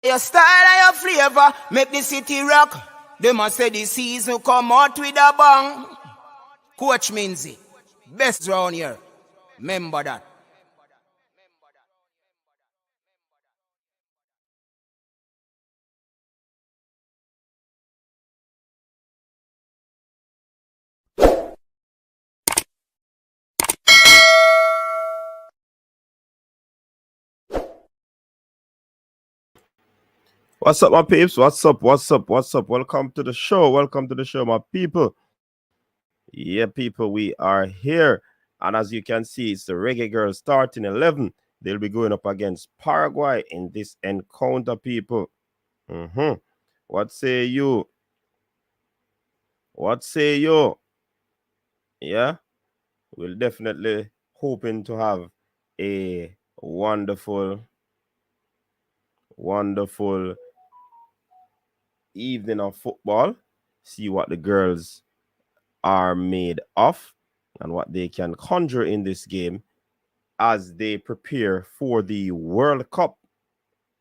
Your style and your flavor make the city rock. They must say the season come out with a bang. Coach Minzy, best round here. Remember that. What's up, my peeps? What's up? Welcome to the show. My people. Yeah, people, we are here. And as you can see, it's the Reggae Girlz starting 11. They'll be going up against Paraguay in this encounter, people. What say you? Yeah, we'll definitely hoping to have a wonderful evening of football. See what the girls are made of and what they can conjure in this game as they prepare for the World Cup.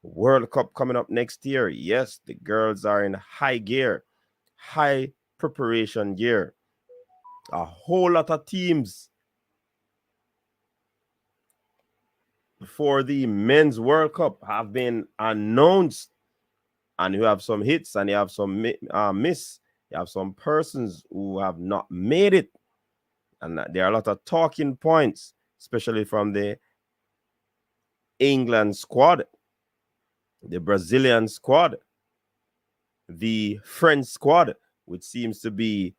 World Cup coming up next year. Yes, the girls are in high gear, high preparation gear. A whole lot of teams for the Men's World Cup have been announced. And you have some hits and you have some miss. You have some persons who have not made it. And there are a lot of talking points, especially from the England squad, the Brazilian squad, the French squad, which seems to be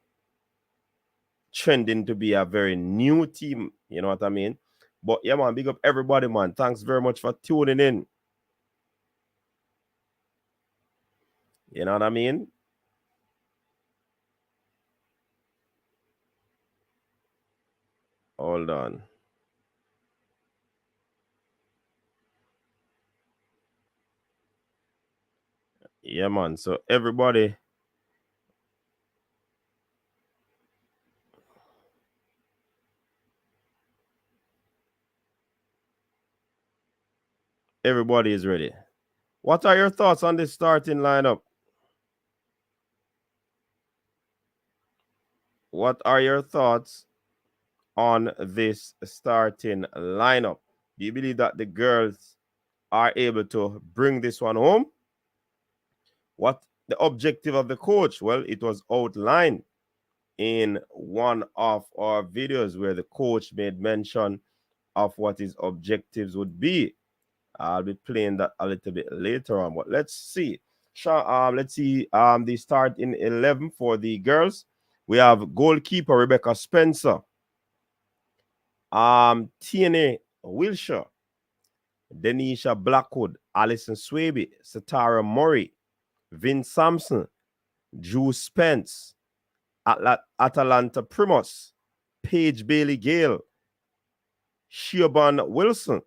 trending to be a very new team. You know what I mean? But yeah, man, big up everybody, man. Thanks very much for tuning in. You know what I mean? Hold on. Yeah, man. So everybody is ready. What are your thoughts on this starting lineup? What are your thoughts on this starting lineup? Do you believe that the girls are able to bring this one home? What the objective of the coach? Well, it was outlined in one of our videos where the coach made mention of what his objectives would be. I'll be playing that a little bit later on, but let's see. Let's see the start in 11 for the girls. We have goalkeeper Rebecca Spencer, TNA Wilshire, Denisha Blackwood, Alison Swaby, Satara Murray, Vince Sampson, Drew Spence, Atalanta Primus, Paige Bailey Gale, Siobhan Wilson,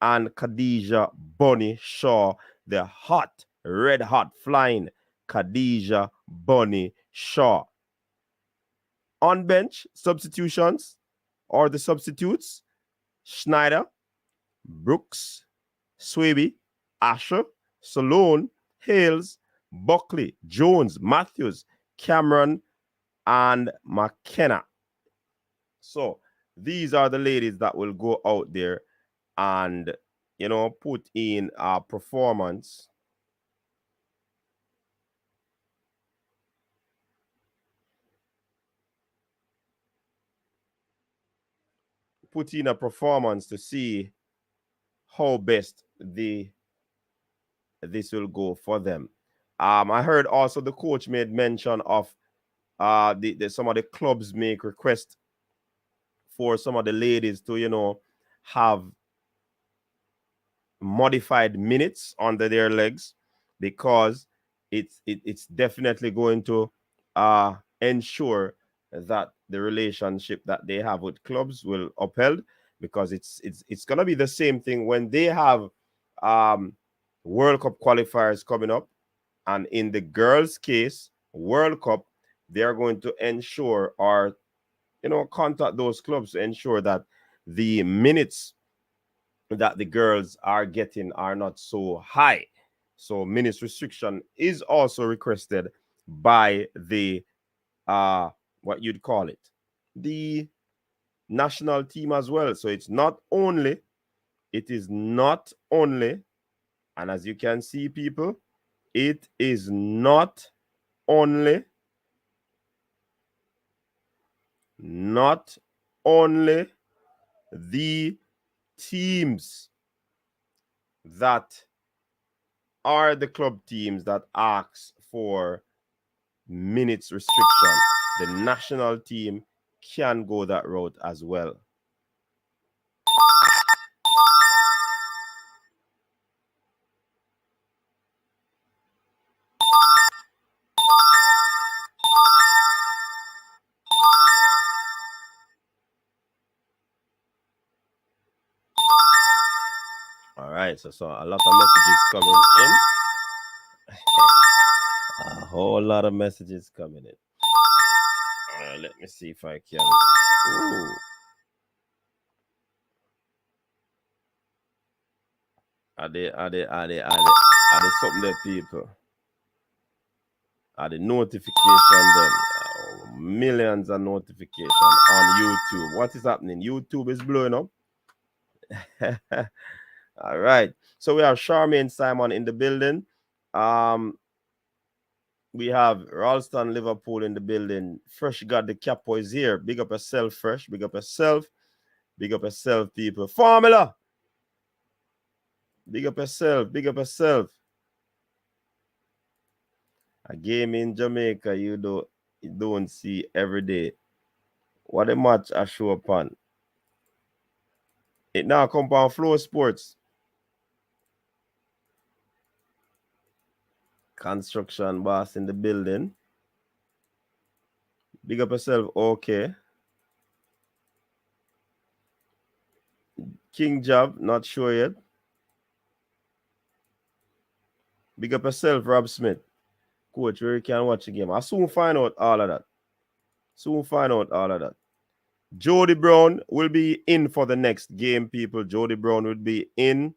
and Khadija Bunny Shaw, the red hot flying Khadija Bunny Shaw. On bench, substitutions or the substitutes: Schneider, Brooks, Swaby, Asher, Salone, Hales, Buckley, Jones, Matthews, Cameron, and McKenna. So these are the ladies that will go out there and, you know, put in a performance. Put in a performance to see how best this will go for them. I heard also the coach made mention of some of the clubs make requests for some of the ladies to, you know, have modified minutes under their legs, because it's definitely going to ensure that the relationship that they have with clubs will upheld, because it's gonna be the same thing when they have World Cup qualifiers coming up. And in the girls' case, World Cup, they are going to ensure, or, you know, contact those clubs to ensure that the minutes that the girls are getting are not so high. So minutes restriction is also requested by the what you'd call it, the national team as well. So it is not only, and as you can see, people, it is not only the teams that are the club teams that ask for minutes restriction. The national team can go that route as well. All right, so a lot of messages coming in. A whole lot of messages coming in. All right, let me see if I can. Ooh. Are they something that people? Are the notification then? Millions of notifications on YouTube. What is happening? YouTube is blowing up. All right. So we have Charmaine Simon in the building. We have Ralston Liverpool in the building. Fresh got the capo is here. Big up yourself, Fresh. Big up yourself. Big up yourself, people. Formula. Big up yourself. Big up yourself. A game in Jamaica you don't see every day. What a match I show upon. It now come on Flow Sports. Construction boss in the building. Big up yourself, okay. King Job, not sure yet. Big up yourself, Rob Smith. Coach, where you can watch the game. I'll soon find out all of that. Jody Brown will be in for the next game, people. Jody Brown will be in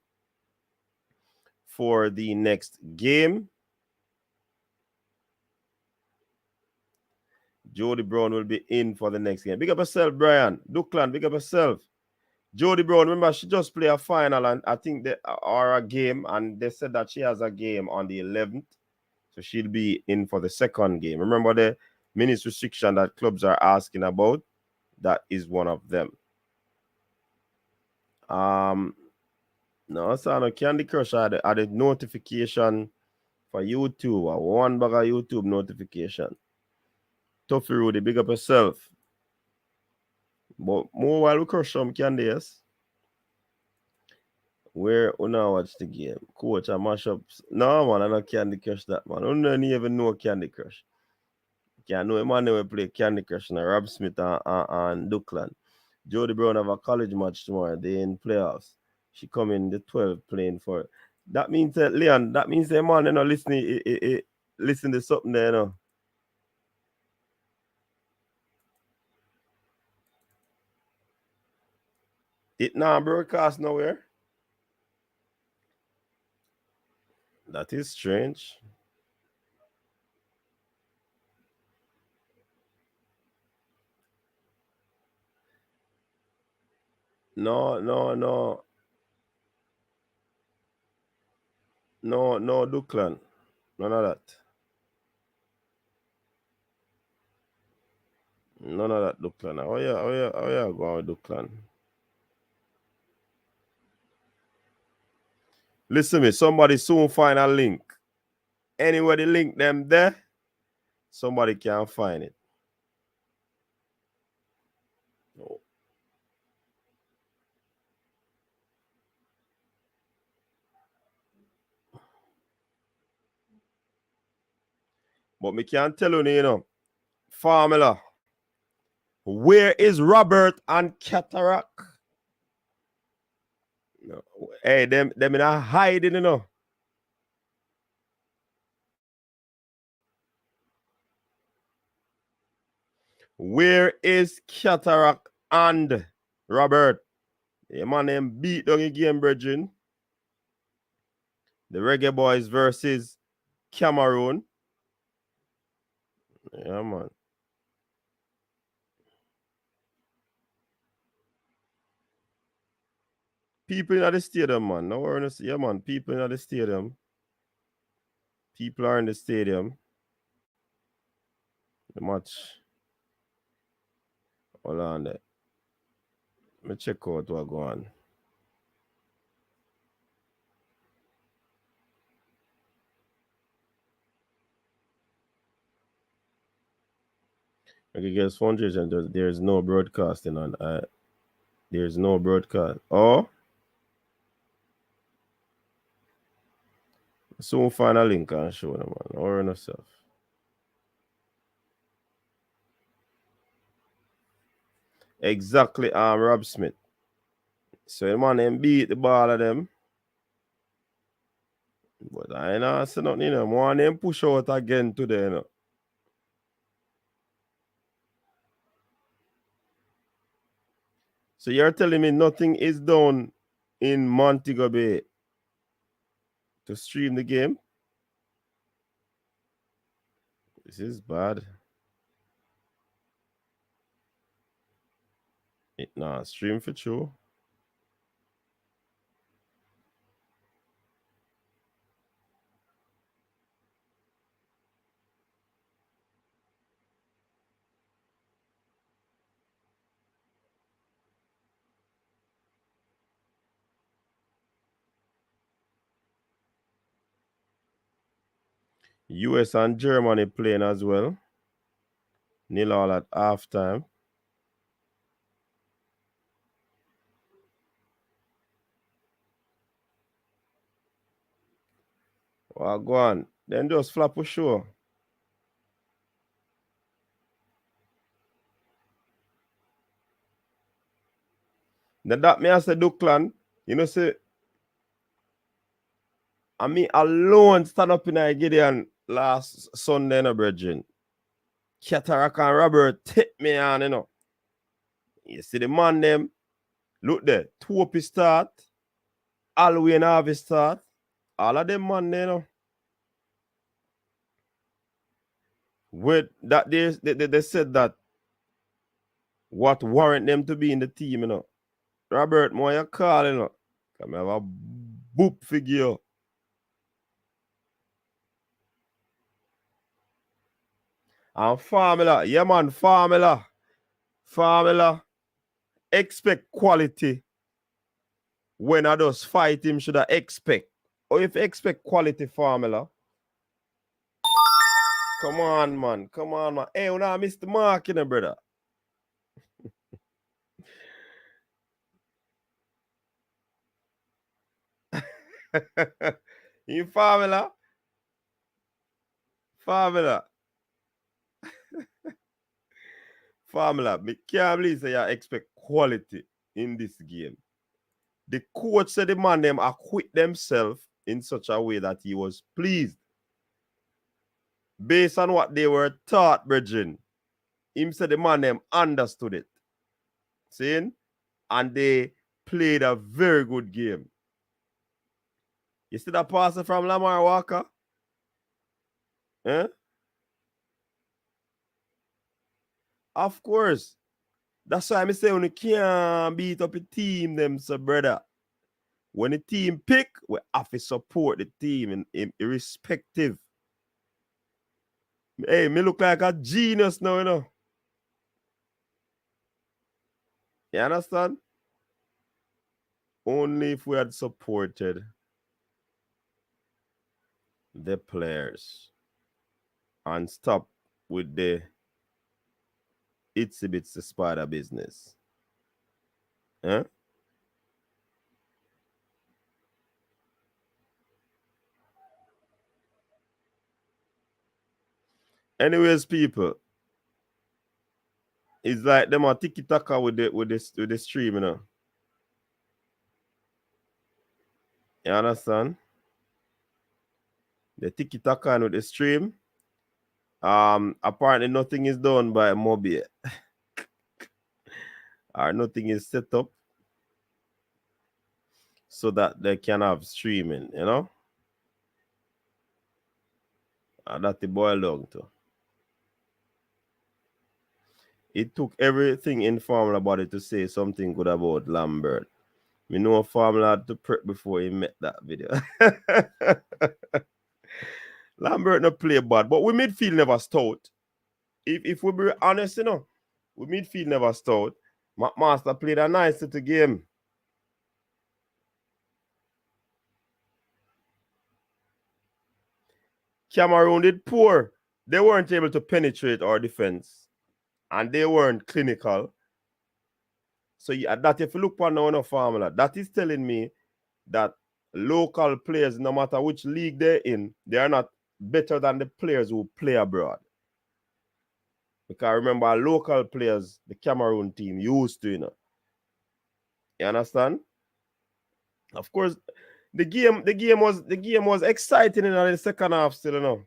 for the next game. Jody Brown will be in for the next game. Big up yourself, Brian. Duckland, big up yourself. Jody Brown, remember, she just played a final, and I think they are a game, and they said that she has a game on the 11th. So she'll be in for the second game. Remember the minutes restriction that clubs are asking about? That is one of them. No, so no Candy Crush had a notification for YouTube. One bag of YouTube notification. Toughy Rudy, big up yourself. But more while we crush some candy, yes. Where we now watch the game. Coach, I mash up. No, man, I don't Candy Crush that, man. I don't even know Candy Crush. Can't know a man never play Candy Crush and Rob Smith and Duckland. Jody Brown have a college match tomorrow. They in playoffs. She come in the 12 playing for it. That means that Leon, that means the man, you know, listen to something there, you know. It now broadcast nowhere. That is strange. No, Duckland. None of that. None of that, Duckland. How you going with Duckland? Listen me, somebody soon find a link. Anywhere they link them there, somebody can find it. No. But me can't tell you know, formula. Where is Robert and Cataract? No. Hey, them in a hiding, you know. Where is Cataract and Robert? The man them beat down the game, brethren. The Reggae Boyz versus Cameroon. Yeah, man. People in the stadium, man. No worries. Yeah, man. People in the stadium. People are in the stadium. The match. Hold on there. Let me check out what's going on. Reggae Girlz Foundation, there's no broadcasting on. There's no broadcast. Oh, soon find a link and show them, man. Or yourself. Exactly, Rob Smith. So the man them beat the ball of them. But I ain't not say nothing, you know. More them push out again today, you know. So you're telling me nothing is done in Montego Bay to stream the game? This is bad. Nah, stream for true. US and Germany playing as well. 0-0 at halftime. Well, go on. Then just flap for sure. Then that me I say Duckland, you know, say, I me alone stand up in a Gideon last Sunday, no brethren. Cataract and Robert take me on, you know. You see the man them, look there, Topi start, Alwyn Harvey start, all of them man, you know. With that they said that what warrant them to be in the team, you know. Robert, more you call, you know. Come have a boop figure. And formula, yeah man, formula. Formula. Expect quality. When I just fight him, should I expect? Or if expect quality formula. Come on, man. Come on, man. Hey, you know, I missed the mark, you know, brother. You formula? Formula. Formula. Me can't believe say you expect quality in this game. The coach said the man them acquit themselves in such a way that he was pleased. Based on what they were taught, brethren. Him said the man them understood it. Seeing? And they played a very good game. You see that passer from Lamar Walker? Eh? Of course. That's why I say when you can't beat up a team, them, so brother. When the team pick, we have to support the team in irrespective. Hey, me look like a genius now, you know. You understand? Only if we had supported the players and stop with the itsy bitsy spider business. Huh? Anyways, people, it's like them a tiki taka with the stream, you know. You understand? The tiki taka with the stream. Apparently nothing is done by Mobi, or nothing is set up so that they can have streaming, you know. That the boil down to. It took everything in Formula Body to say something good about Lambert. We know Formula had to prep before he met that video. Lambert no play bad, but we midfield never stout. If we be honest, you know, we midfield never stout. McMaster played a nice little game. Cameroon did poor. They weren't able to penetrate our defense. And they weren't clinical. So that if you look on our formula, that is telling me that local players, no matter which league they're in, they are not better than the players who play abroad. Because remember, local players, the Cameroon team used to, you know. You understand? Of course, the game was exciting in the second half still, you know.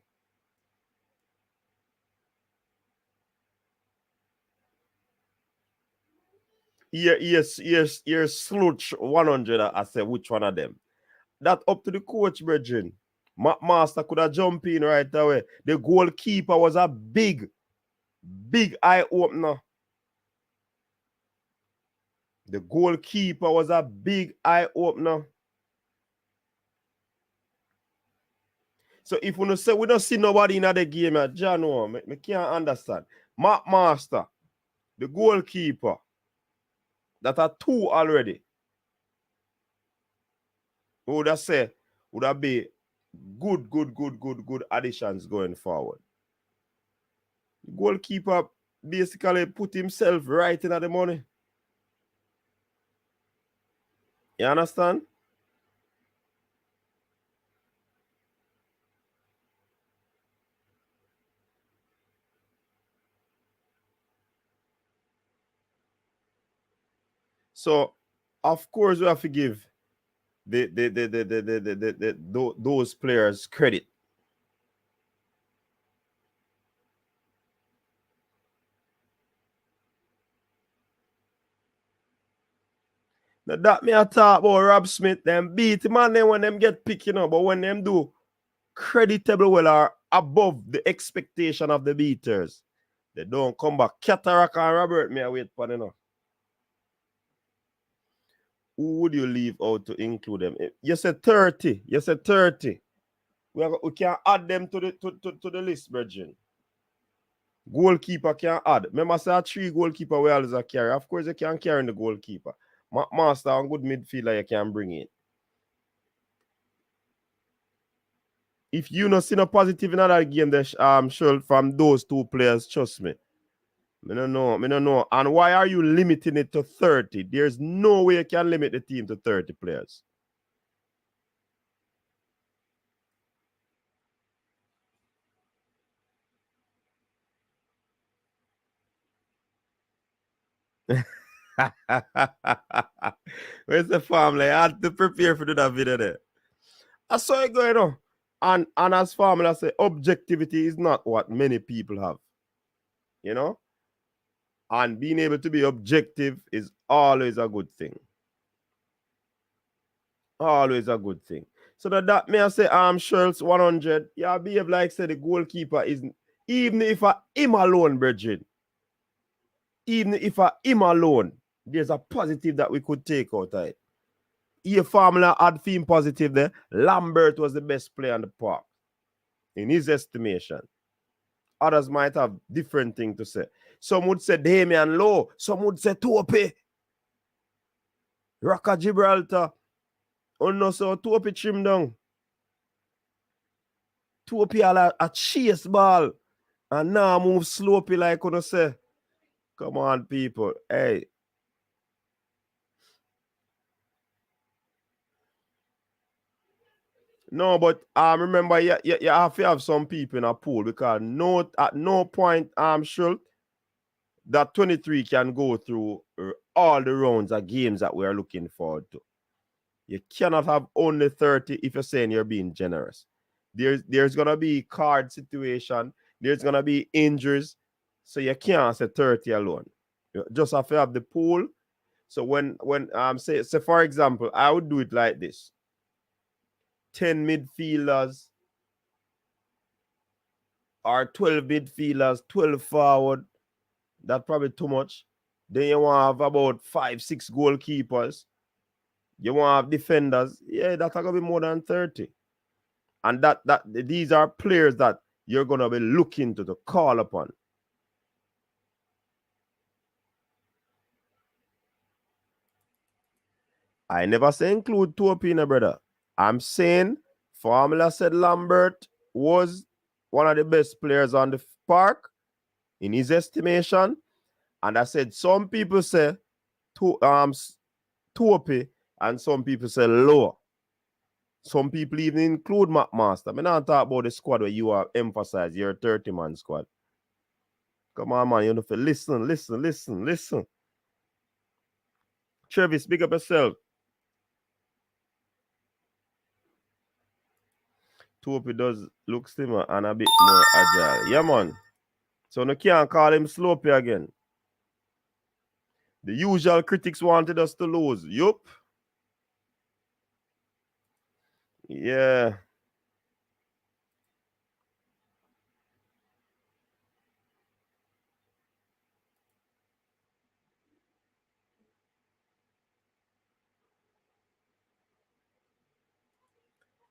Here's Sluch 100. I said, which one of them? That up to the coach, Bridging. Master could have jumped in right away. The goalkeeper was a big eye opener. The goalkeeper was a big eye opener. So if we don't say we don't see nobody in the game, John, I can't understand. Master, the goalkeeper, that are two already. Would I say would that be good additions going forward? The goalkeeper basically put himself right in the money. You understand? So, of course, we have to give those players credit. Now that me a talk about Rob Smith, them beat him and then when them get picking up, but when them do creditable well are above the expectation of the beaters, they don't come back. Cataract and Robert, me I wait for them. Who would you leave out to include them? You said 30. You said 30. We can add them to the list, Bridging. Goalkeeper can add. Remember, I said 3 goalkeeper we always carry. Of course, you can carry the goalkeeper. Master and good midfielder you can bring in. If you not see no positive in that game, sure from those 2 players, trust me. I don't know. And why are you limiting it to 30? There's no way you can limit the team to 30 players. Where's the family? I had to prepare for that video there. I saw it going on. And as family, I say objectivity is not what many people have. You know? And being able to be objective is always a good thing. Always a good thing. So that may I say Schultz 100. Yeah, behave like say the goalkeeper is even if him alone, Bridget. Even if him alone, there's a positive that we could take out of it. Your formula had theme positive there. Lambert was the best player on the park, in his estimation. Others might have different things to say. Some would say Damian Lowe. Some would say Tope. Raka Gibraltar. Oh no, so Tope trim down. Tope a chase ball. And now move slopey like you say. Come on, people. Hey. No, but remember, you have to have some people in a pool because at no point, I'm sure that 23 can go through all the rounds of games that we're looking forward to. You cannot have only 30 if you're saying you're being generous. There's going to be card situation. There's going to be injuries. So you can't say 30 alone. You just have to have the pool. So when say for example, I would do it like this. 10 midfielders, or 12 midfielders, 12 forward. That's probably too much. Then you want to have about 5-6 goalkeepers. You want to have defenders. Yeah, that's going to be more than 30. And these are players that you're going to be looking to call upon. I never say include Topina, brother. I'm saying Formula said Lambert was one of the best players on the park in his estimation. And I said some people say Topi and some people say lower. Some people even include McMaster. I'm not talk about the squad where you are emphasized. You're a 30-man squad. Come on, man. You have to listen. Travis, big up yourself. Topi does look slimmer and a bit more agile. Yeah, man. So you can't call him sloppy again. The usual critics wanted us to lose. Yup. Yeah.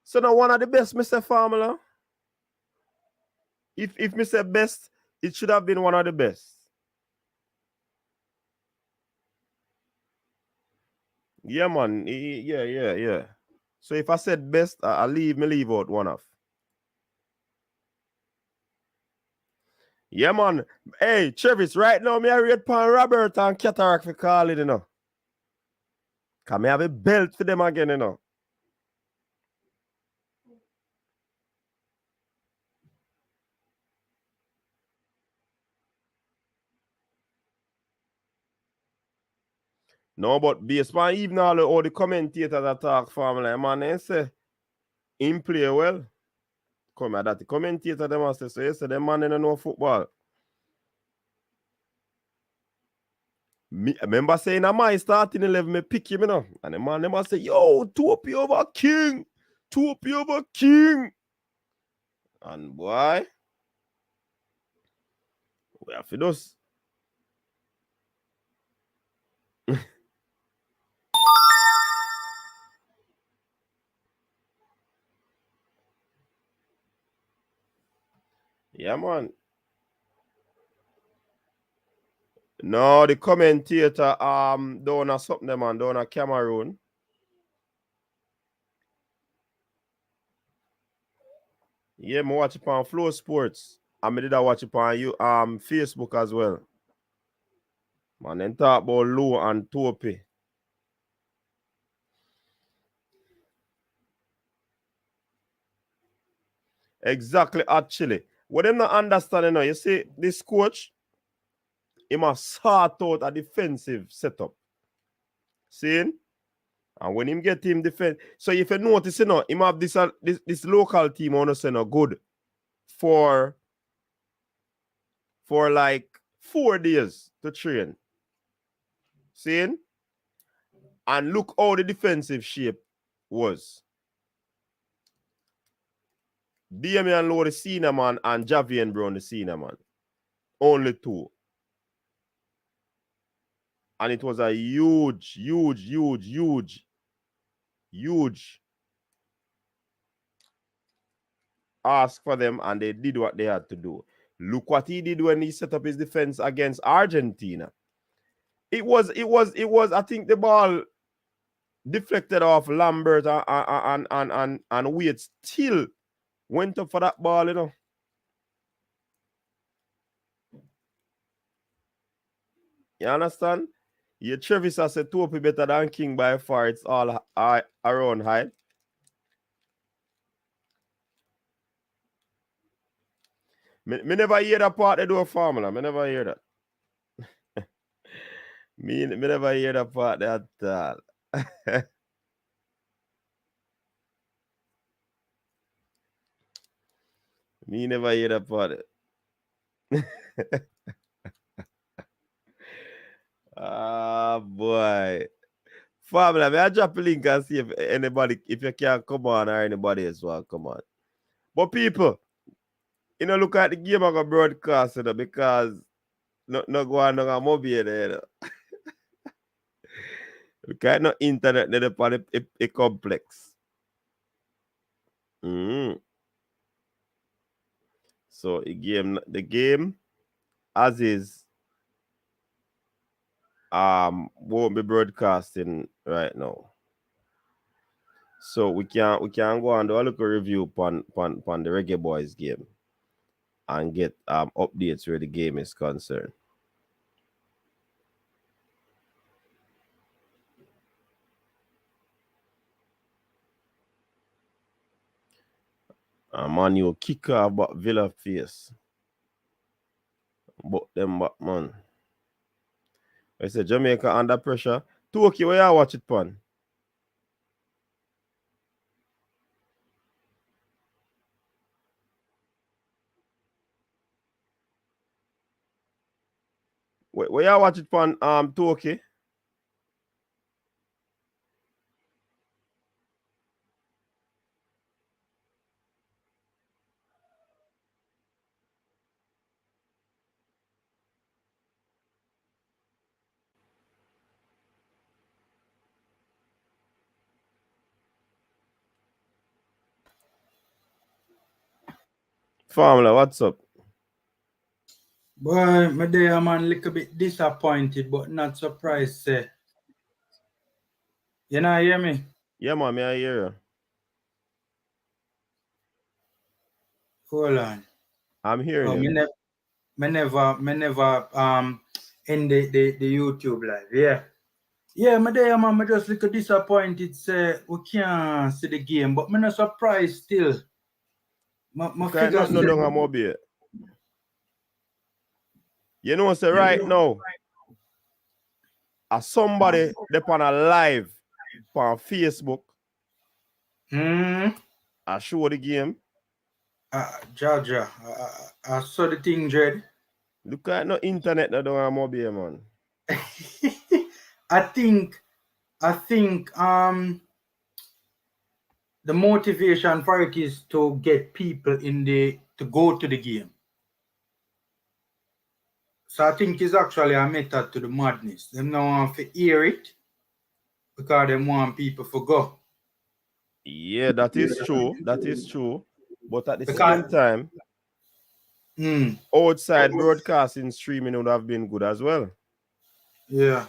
So now one of the best, Mr. Formula. If Mr. Best, it should have been one of the best. Yeah, man. Yeah. So if I said best, I'll leave out one off. Yeah, man. Hey, Travis, right now, me I rate pan Robert and Cataract for call it, you know. Can me have a belt for them again, you know. No, but based on even all the commentators that talk Formula, man, they say him play well. Come at that. The commentator them must say, so you say the man don't know football. Me, remember saying that my starting 11, me pick him, you know. And the man them must say, yo, Topi over King. Topi over King. And boy, we have to do. Yeah, man. No, the commentator down at something, man, down at Cameroon. Yeah, me watch it on Flow Sports. And me did I watch it on you Facebook as well. Man, then talk about Lou and Topi. Exactly, actually. What them not understanding now, you see, this coach, he must sort out a defensive setup. See? And when him get him defense, so if you notice, you know, him have this local team on us, you know, good for like 4 days to train. See? And look how the defensive shape was. Damian Lowe, the senior man, and Javian Brown, the senior man. Only 2. And it was a huge ask for them, and they did what they had to do. Look what he did when he set up his defense against Argentina. It was, I think the ball deflected off Lambert and Wade still went up for that ball, you know. You understand? Your Travis has said Topi better than King by far. It's all around height. Me never hear that part they do a formula. Me never hear that. me never hear that part that me never hear that part. Ah, boy. Formula, may I drop a link and see if anybody, if you can come on or anybody else want come on. But people, You know, look at the game I got broadcast, you know, because no go on no mobile there. You know. Look at no internet there upon a complex. So the game as is won't be broadcasting right now. So we can go and do a little review upon the Reggae Boyz game and get updates where the game is concerned. Man, you kick off but Villa face. But them back, man. I said Jamaica under pressure. Toki, where you watch it, pan? Where you watch it, pan? Toki? Formula, what's up? Boy, my day I'm a little bit disappointed, but not surprised. You know, hear me? Yeah, man, I hear you. Hold on. I'm hearing you. Me never end the YouTube live. Yeah. Yeah, my day I'm just little disappointed. Say we can't see the game, but me not surprised still. My figures no don't mobile. You know, say right now, as somebody they on a live on Facebook, I show the game. Jaja, I saw the thing, Jed. Look at no internet no don't mobile, man. I think the motivation for it is to get people to go to the game. So I think it's actually a method to the madness. Them don't want to hear it because they want people to go. Yeah, that is true. That is true. But at the same time, outside broadcasting streaming would have been good as well. Yeah.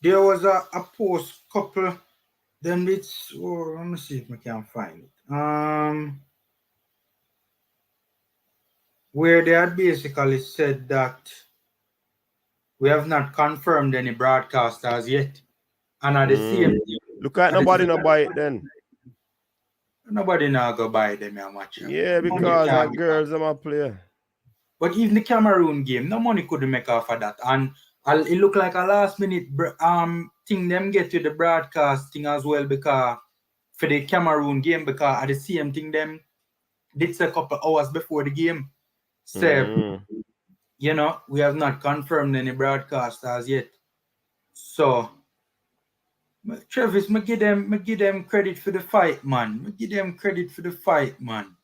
There was a post couple. Then it's let me see if I can find it. Where they had basically said that we have not confirmed any broadcasters yet. And at the same time, look at nobody no buy it then. Nobody now go buy them a match. Yeah, because our girls them a play. But even the Cameroon game, no money could make off of that. And it looked like a last minute thing them get to the broadcasting as well because for the Cameroon game, because at the same thing them did a couple hours before the game. So you know, we have not confirmed any broadcasters yet. So Travis, me give them credit for the fight, man. Me give them credit for the fight, man.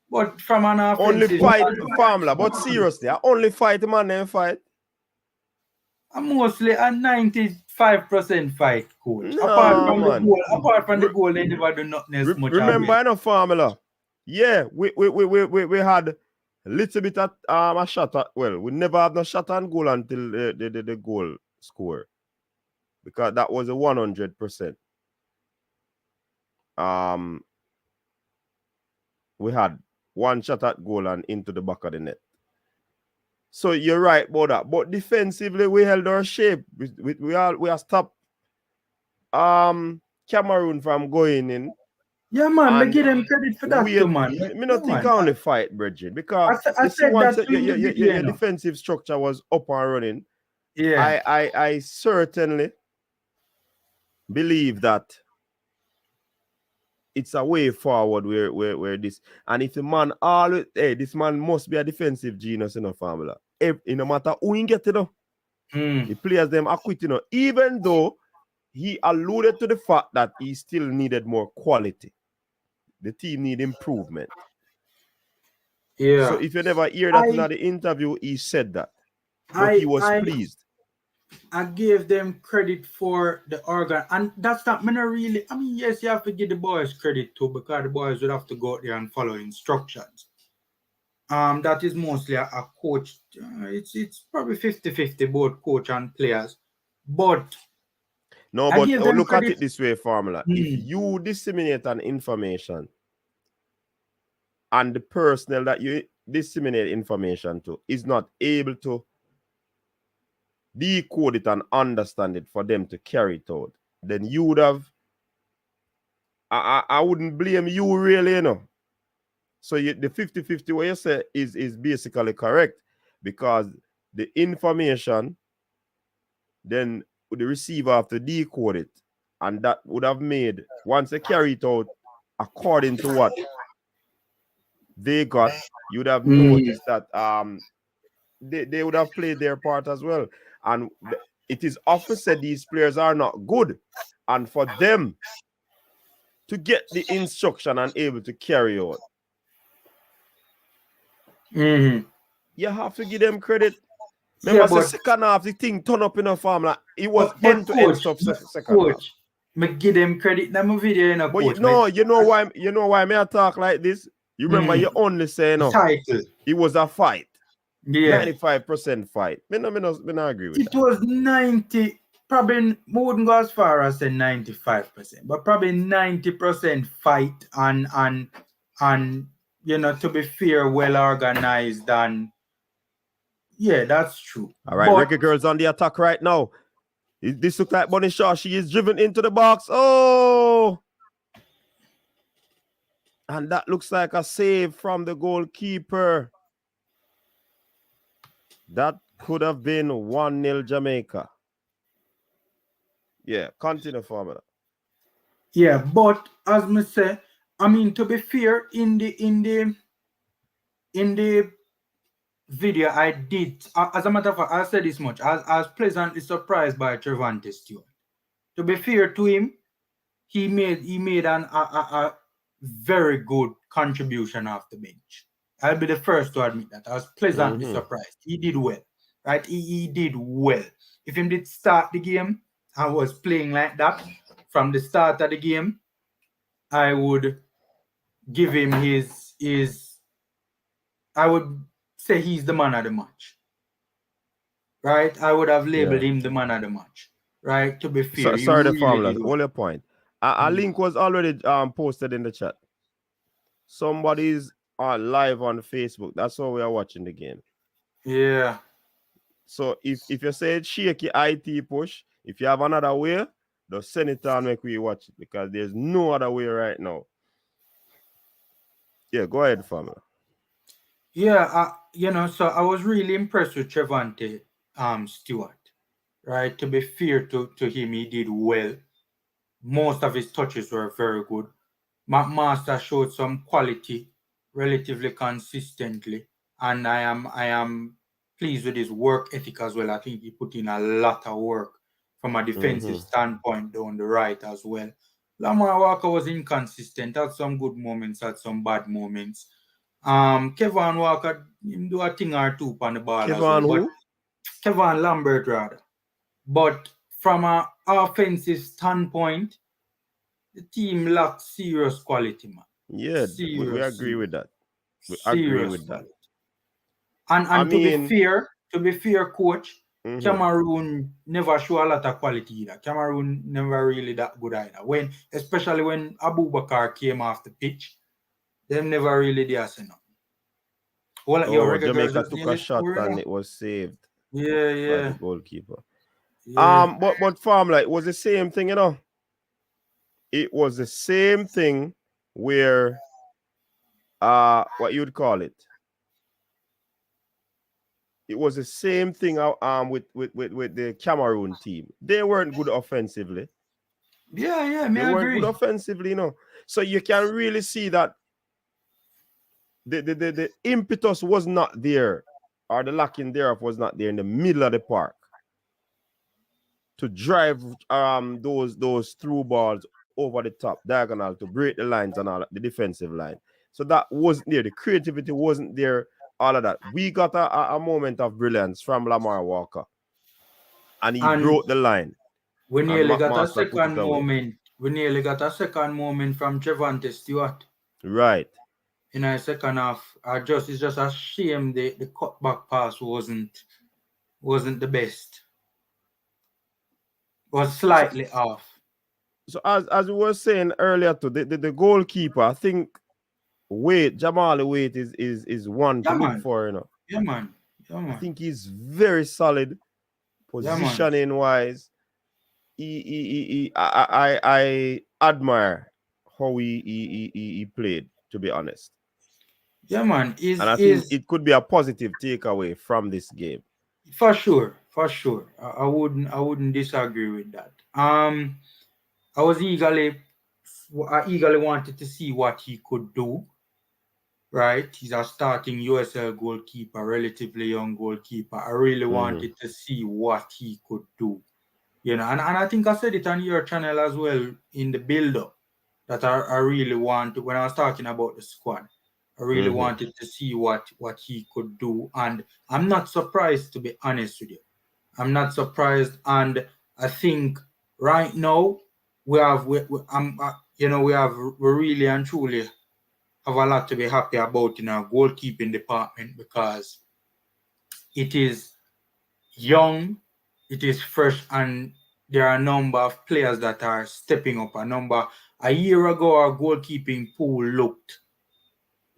But from an offensive only fight formula, but seriously, I only fight the man then fight. I'm mostly a 95% fight, coach. No, apart from the goal, they never do nothing else much. Remember, I know formula. Yeah, we had a little bit of a shot at, well, we never had no shot on goal until the goal score. Because that was a 100%. We had one shot at goal and into the back of the net. So you're right about that. But defensively, we held our shape. We are stopped Cameroon from going in. Yeah, man, I give them credit for that too, man. Me not think I only fight, Bridget, because I said once your defensive structure was up and running. Yeah, I certainly believe that it's a way forward where this, and if the man always, this man must be a defensive genius in a formula. No matter who he get, the players them are quitting, even though he alluded to the fact that he still needed more quality. The team need improvement. Yeah. So if you never hear that in the interview, he said that. But he was pleased. I gave them credit for the organ, and that's not me not really. I mean, yes, you have to give the boys credit too, because the boys would have to go out there and follow instructions. That is mostly a coach. It's probably 50-50 both coach and players. But no, I but give them look credit. at it this way, Formula. If you disseminate an information and the personnel that you disseminate information to is not able to decode it and understand it for them to carry it out, then you would have, I wouldn't blame you really, you know. So the 50-50 what you say is basically correct, because the information, then the receiver have to decode it, and that would have made, once they carry it out according to what they got, you would have noticed that they would have played their part as well. And it is often said these players are not good, and for them to get the instruction and able to carry out, you have to give them credit. Remember, the second half, the thing turn up in a form like it was end-to-end stuff. Second half. Me give them credit. That my video, you know, but coach. you know why me I talk like this? You remember you only say no. Title. It was a fight. Yeah. 95% fight. Me not agree with that. It was 90. Probably wouldn't go as far as say 95%, but probably 90% fight and you know, to be fair, well organized, and yeah, that's true. All right, Reggae Girlz on the attack right now. This looks like Bunny Shaw. She is driven into the box. Oh! And that looks like a save from the goalkeeper. That could have been 1-0 Jamaica. Yeah, continue, Formula. Yeah, but as me say, I mean, to be fair, in the video I did, as a matter of fact, I said this much. I was pleasantly surprised by Trevante Stewart. To be fair to him, he made a very good contribution off the bench. I'll be the first to admit that. I was pleasantly surprised. He did well, right? He did well. If he did start the game, I was playing like that from the start of the game, I would give him his I would say he's the man of the match. Right? I would have labeled him the man of the match. Right? To be fair. Sorry, the Formula. Hold your point. A link was already posted in the chat. Somebody's live on Facebook. That's how we are watching the game. Yeah. So if you say shaky IT push, if you have another way, just send it on, make we watch it, because there's no other way right now. Yeah, go ahead, Formula. Yeah, you know, so I was really impressed with Trevante Stewart. Right? To be fair to him, he did well. Most of his touches were very good. McMaster showed some quality relatively consistently, and I am pleased with his work ethic as well. I think he put in a lot of work from a defensive standpoint down the right as well. Lamar Walker was inconsistent, had some good moments, had some bad moments. Kevin Walker, him do a thing or two on the ball as well. But Kevin Lambert rather. But from an offensive standpoint, the team lacks serious quality, man. Yeah, we agree with that. We agree with that. And to be fair, coach, Cameroon never show a lot of quality either. Cameroon never really that good either. Especially when Abubakar came off the pitch, them never really did say nothing. Well, Jamaica took a shot and it was saved. Yeah. By the goalkeeper. Yeah. But Formula, it was the same thing, you know. It was the same thing where what you would call it. It was the same thing with the Cameroon team. They weren't good offensively. Yeah, they weren't good offensively, you know. So you can really see that the impetus was not there, or the lacking thereof was not there in the middle of the park to drive those through balls over the top, diagonal, to break the lines and all the defensive line. So that wasn't there. The creativity wasn't there. All of that. We got a moment of brilliance from Lamar Walker, and he And broke the line. we And nearly got a McMaster put it second away. moment. We nearly got a second moment from Trevante Stewart Right. in our second half. It's just a shame the cutback pass wasn't the best. Was slightly off. So as we were saying earlier, to the goalkeeper, I think Jamal Wait is one to Yeah, look man. for. You know, Yeah, man. Yeah, I man. think he's very solid, Yeah, man. positioning wise. I admire how he played, to be honest. Yeah, man. And I think Is it could be a positive takeaway from this game. for sure, for sure. I wouldn't disagree with that. I was I eagerly wanted to see what he could do. Right, he's a starting USL goalkeeper, relatively young goalkeeper. I really wanted to see what he could do. You know, and I think I said it on your channel as well in the build-up that I really wanted when I was talking about the squad. I really wanted to see what he could do, and I'm not surprised, to be honest with you. I'm not surprised, and I think right now we have we really and truly have a lot to be happy about in our goalkeeping department because it is young, it is fresh, and there are a number of players that are stepping up. A year ago, our goalkeeping pool looked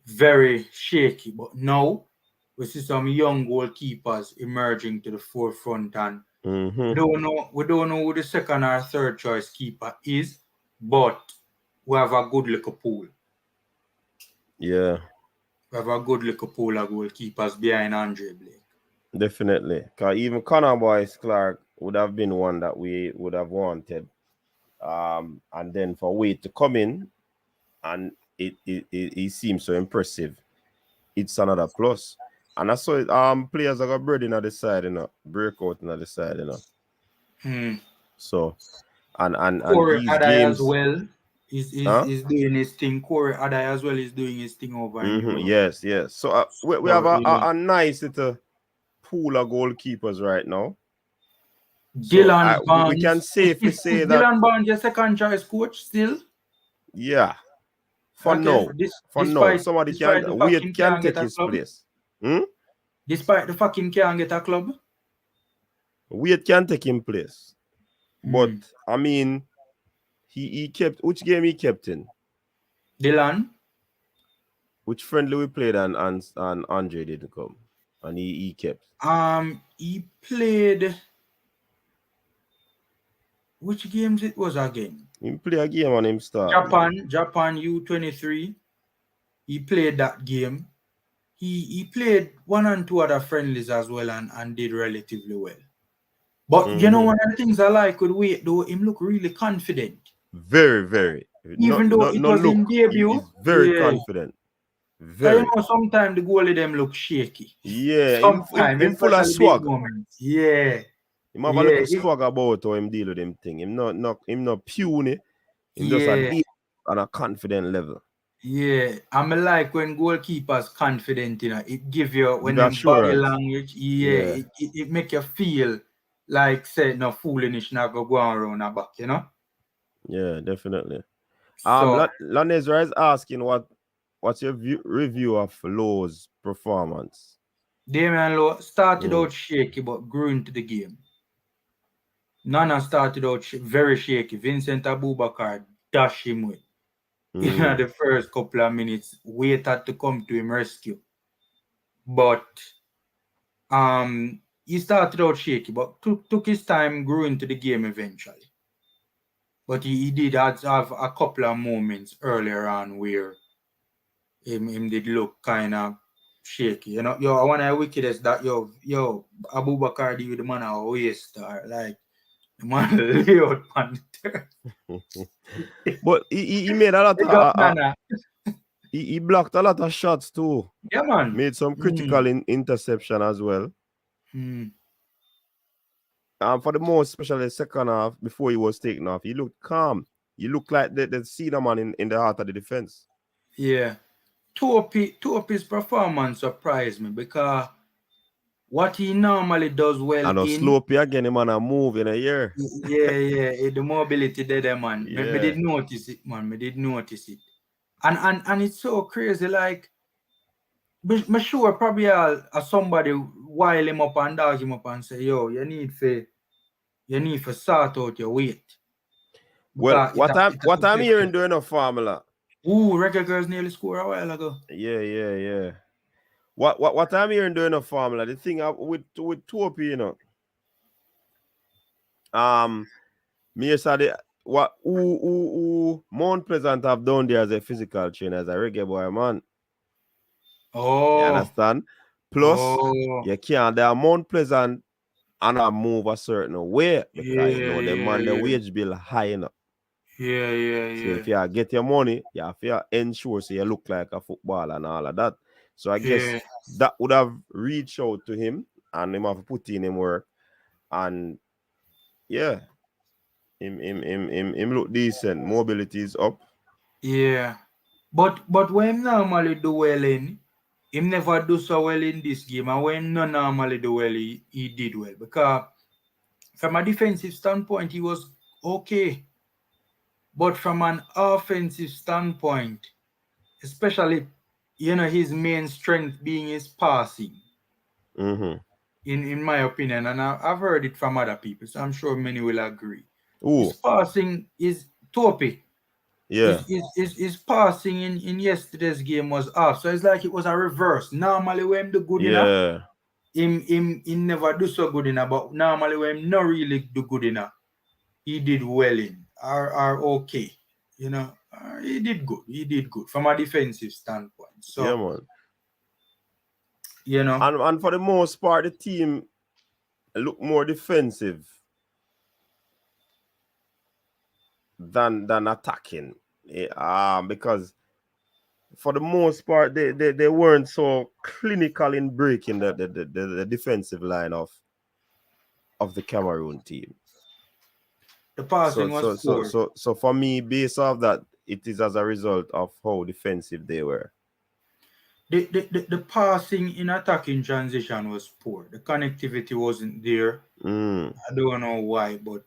very shaky, but now we see some young goalkeepers emerging to the forefront, and we don't know who the second or third choice keeper is, but we have a good little pool. Yeah. We have a good little pool of goalkeepers behind Andre Blake. Definitely. Because even Connor Boyce Clark would have been one that we would have wanted. And then for Wade to come in, and it seems so impressive. It's another plus. And I saw it, players that got bread in the side, breakout in the side, So and Corey these Adai games, as well is doing his thing. Corey Adai as well is doing his thing over in Europe. Yes. So we have a nice little pool of goalkeepers right now. Dylan Barnes. We can safely say that Dylan Barnes your second choice coach still? Yeah. For now. Somebody Despite can take his place. Despite the fucking can't get a club? Wade can take him place. But I mean, he kept which game he kept in? Dylan? Which friendly we played and Andre didn't come. And he kept. He played which games it was again? He played a game on him start. Japan U23. He played that game. He played one and two other friendlies as well and did relatively well. But you know, one of the things I like with Wade, though, him look really confident. Very, very. Even though it was in debut. He's very confident. Very. You know, sometimes the goalie them look shaky. Yeah, sometimes him full of swag. Yeah. Him have a little swag about how him deal with them thing. Him not puny. Him just a deal on a confident level. Yeah, I like when goalkeepers confident, it give you when them body language, it make you feel like say no foolishness not go around the back, Yeah, definitely. So Lanezra is asking what's your review of Lowe's performance? Damian Lowe started out shaky but grew into the game. Nana started out very shaky. Vincent Abubakar dashed him with. In the first couple of minutes, waited to come to him rescue. But he started out shaky, but took his time, grew into the game eventually. But he did have a couple of moments earlier on where him did look kind of shaky. One of the wickedest that Abubakar did with the man a waste star. Like the man lay out on the turf. But he made a lot of he blocked a lot of shots too. Yeah, man. Made some critical interception as well. For the most, especially second half, before he was taken off, he looked calm. He looked like the senior man in the heart of the defense. Yeah. Topi's performance surprised me because what he normally does well I know in, Slopey again, him on a move in a year. the mobility there, man. Me Yeah. did notice it, man. Me did notice it. And it's so crazy, like, me sure probably somebody wile him up and dog him up and say, yo, you need to sort out your weight. Well, Because what I'm hearing doing a formula. Reggae Girlz nearly scored a while ago. Yeah. What I'm hearing doing a formula, the thing with Topi, you know. Me say what who Mount Pleasant have done there as a physical trainer, as a reggae boy, man. Oh. You understand? Plus, you can't there Mount Pleasant and I move a certain way because you know the man the wage bill high enough. Yeah. So if you get your money, you have to ensure so you look like a footballer and all of that. So I guess that would have reached out to him and him have put in him work. And yeah, him look decent. Mobility is up. Yeah. But when normally do well in, him never do so well in this game. And when no normally do well, he did well. Because from a defensive standpoint, he was okay. But from an offensive standpoint, especially, his main strength being his passing, in my opinion, and I've heard it from other people, so I'm sure many will agree. His passing is Topi. Yeah. His passing in yesterday's game was off. So it's like it was a reverse. Normally when him do good enough, him never do so good enough. But normally when him not really do good enough, he did well in or okay. He did good. He did good from a defensive standpoint. So yeah, man. And for the most part, the team look more defensive than attacking. Because for the most part, they weren't so clinical in breaking the defensive line of the Cameroon team. The passing was poor. So for me, based off that, it is as a result of how defensive they were. The passing in attacking transition was poor. The connectivity wasn't there. I don't know why, but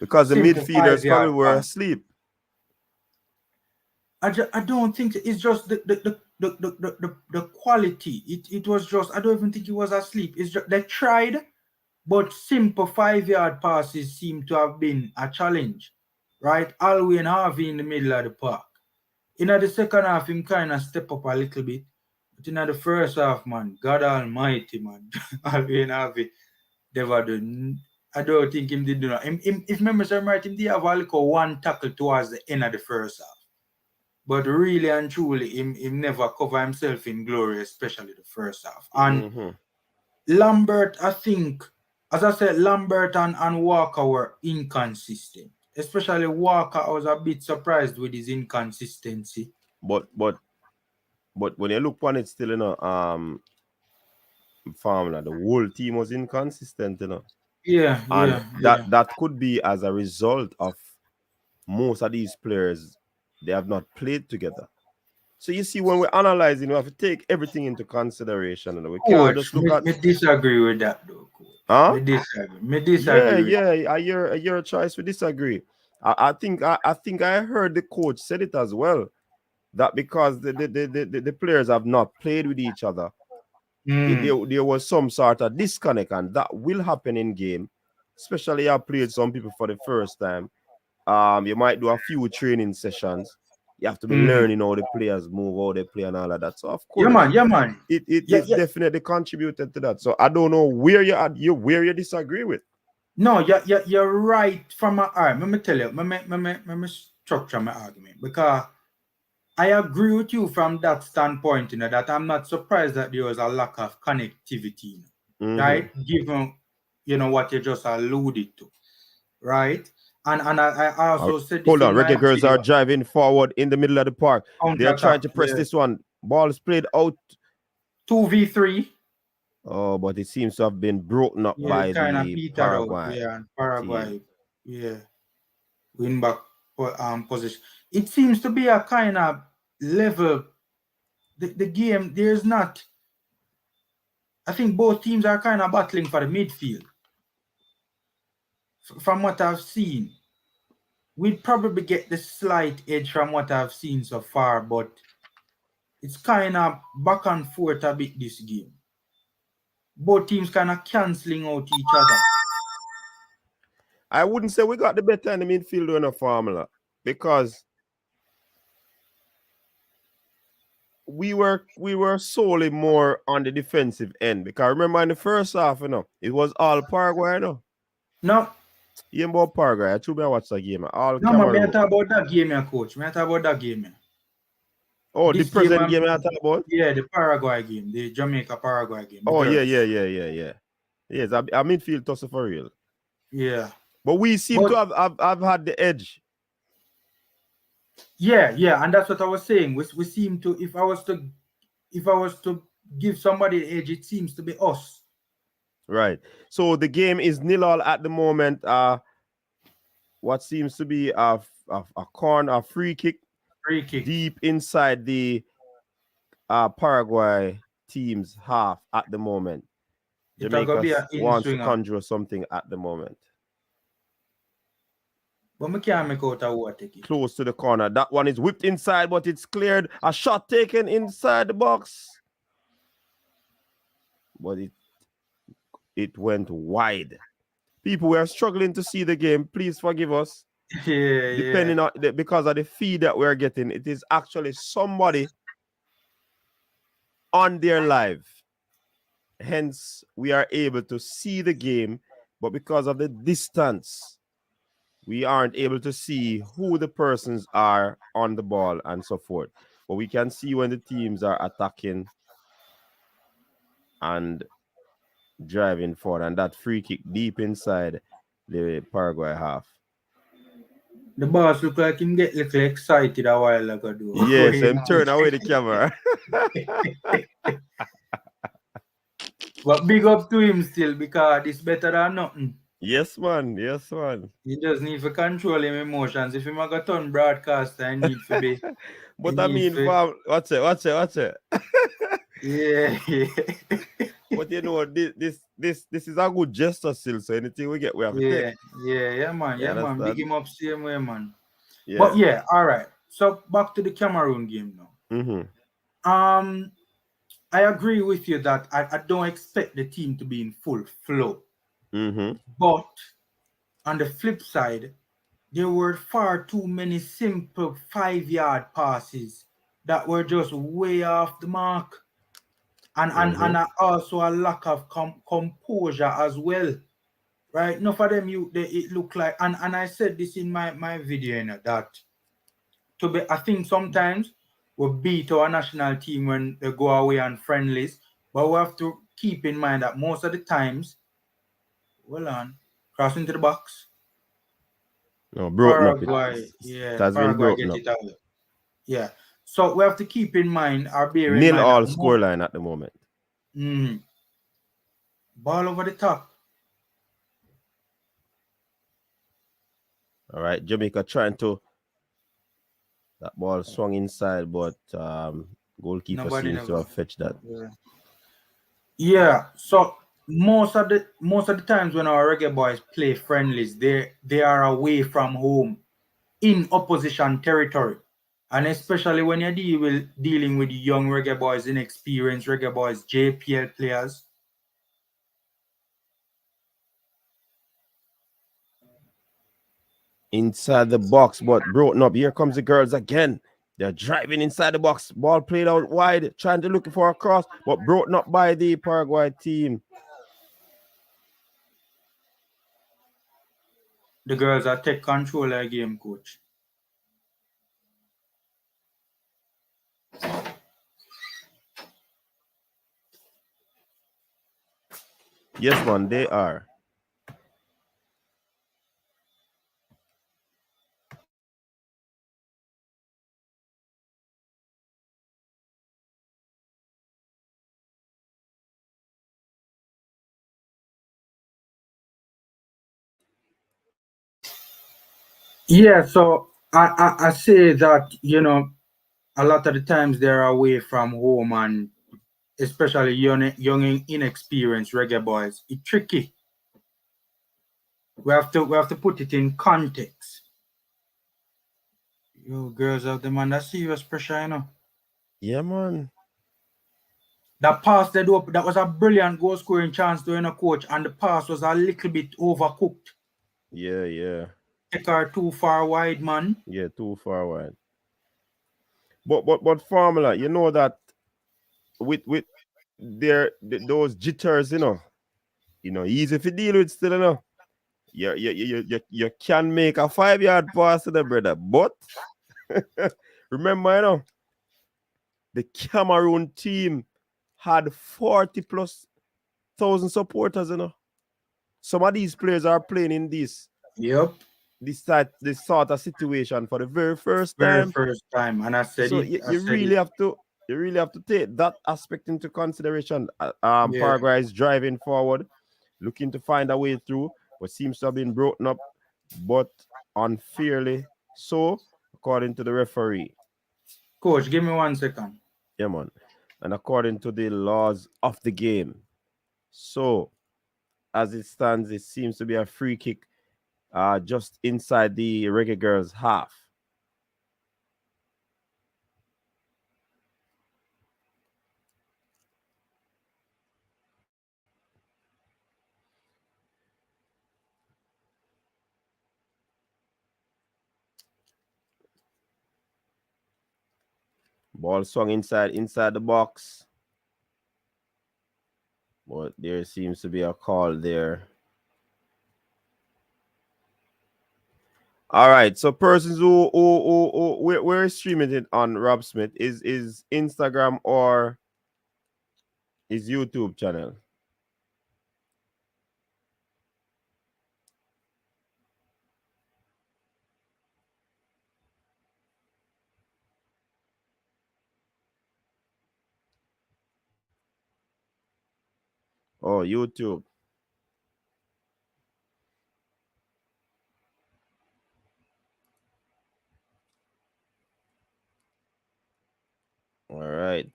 because the midfielders probably were asleep. I don't think it's just the quality. It was just, I don't even think it was asleep. It's just they tried, but simple 5-yard passes seem to have been a challenge, right? Alwyn and Harvey in the middle of the park. In the second half, him kind of step up a little bit. But in the first half, man, God Almighty, man, Alwyn and Harvey, I don't think him did do that. If memory serves right, him did have a little one tackle towards the end of the first half. But really and truly, him never cover himself in glory, especially the first half. And Lambert, I think, as I said, Lambert and Walker were inconsistent. Especially Walker, I was a bit surprised with his inconsistency. But when you look on it still, formula, the whole team was inconsistent, Yeah, and that could be as a result of most of these players, they have not played together. So you see, when we're analyzing, we have to take everything into consideration. We can't just look at. Me disagree with that, though. Huh? Me disagree. Yeah. I hear your choice. We disagree. I think I heard the coach said it as well, that because the players have not played with each other, there was some sort of disconnect, and that will happen in game, especially I played some people for the first time. You might do a few training sessions. You have to be learning how the players move, how they play, and all of that. So of course, yeah, man. It's definitely contributed to that. So I don't know where you disagree with. No, you're right. From my art, let me tell you, let me structure my argument, because I agree with you from that standpoint. That I'm not surprised that there was a lack of connectivity, right? Given what you just alluded to, right? And I also said, hold on, Reggae Girlz are driving forward in the middle of the park. They're trying to press this one. Ball is played out. 2v3. Oh, but it seems to have been broken up by the Paraguay. Paraguay. Yeah. Win back position. It seems to be a kind of level the game, there's not. I think both teams are kind of battling for the midfield. From what I've seen, we'd probably get the slight edge from what I've seen so far, but it's kind of back and forth a bit this game. Both teams kind of cancelling out each other. I wouldn't say we got the better in the midfield in a formula because we were solely more on the defensive end. Because remember in the first half, it was all Paraguay, No. Yeah, about Paraguay. I told me I watched that game. All No, Cameroon. I talk about that game, coach. I talk about that game. Oh, this the present game I talk about? Yeah, the Paraguay game, the Jamaica Paraguay game. Oh, yeah. Yes, I midfield tussle for real. Yeah. But we seem to have had the edge. Yeah, and that's what I was saying. We seem to, if I was to give somebody the edge, it seems to be us. Right. So the game is 0-0 at the moment. What seems to be a free kick deep inside the Paraguay team's half at the moment. Jamaica wants to conjure something at the moment. But we can't make out a water kick. Close to the corner. That one is whipped inside, but it's cleared. A shot taken inside the box. But it went wide. People were struggling to see the game. Please forgive us. Depending on because of the feed that we're getting, it is actually somebody on their live. Hence, we are able to see the game, but because of the distance, we aren't able to see who the persons are on the ball and so forth. But we can see when the teams are attacking and driving forward, and that free kick deep inside the Paraguay half. The boss look like him get a little excited a while ago. Yes, him turn away the camera. But big up to him still, because it's better than nothing. Yes, man. Yes, man. He just need to control him emotions. If he make a turn broadcaster, I need to be. But I mean, what's it? Yeah. But you know, this is a good gesture still. So anything we get, we have to take. Yeah, man. Big him up same way, man. Yeah. But yeah, all right. So back to the Cameroon game now. Mm-hmm. I agree with you that I don't expect the team to be in full flow. Mm-hmm. But on the flip side, there were far too many simple 5-yard passes that were just way off the mark. And also a lack of composure as well. Right? Enough of them, it looked like, and I said this in my video, that I think sometimes we beat our national team when they go away on friendlies, but we have to keep in mind that most of the times, cross into the box. No, broken Paraguay, up. It has been broken up. Yeah. So we have to keep in mind our bearing. 0-0 scoreline at the moment. Ball over the top. All right, Jamaica trying to. That ball swung inside, but goalkeeper seems to have fetched that. Yeah. So most of the times when our Reggae Boys play friendlies, they are away from home, in opposition territory, and especially when you're dealing with young Reggae Boys, inexperienced Reggae Boys, JPL players. Inside the box, but broken up. Here comes the girls again. They're driving inside the box. Ball played out wide, trying to look for a cross, but broken up by the Paraguay team. The girls are take control of the game, coach. Yes, man, they are. Yeah, so I say that, a lot of the times they're away from home, and especially young inexperienced reggae boys. It's tricky. We have to put it in context. Yo, girls have them under serious pressure, you know. Yeah, man. That pass they do, that was a brilliant goal scoring chance to coach, and the pass was a little bit overcooked. Yeah. Take her too far wide, man. Yeah, too far wide. But formula, you know that with those jitters, easy to deal with still, You can make a 5-yard pass to the brother. But remember, the Cameroon team had 40 plus thousand supporters, Some of these players are playing in Yep. this sort of situation for the very first Very time. first time. And I said So it. you really have to take that aspect into consideration. Yeah. Paraguay is driving forward, looking to find a way through, but seems to have been broken up, but unfairly so, according to the referee. Coach, give me 1 second. Yeah, man. And according to the laws of the game. So, as it stands, it seems to be a free kick just inside the Reggae Girlz half. Ball swung inside the box. But there seems to be a call there. All right. So persons who we're streaming it on Rob Smith is Instagram or his YouTube channel. Oh, YouTube. All right.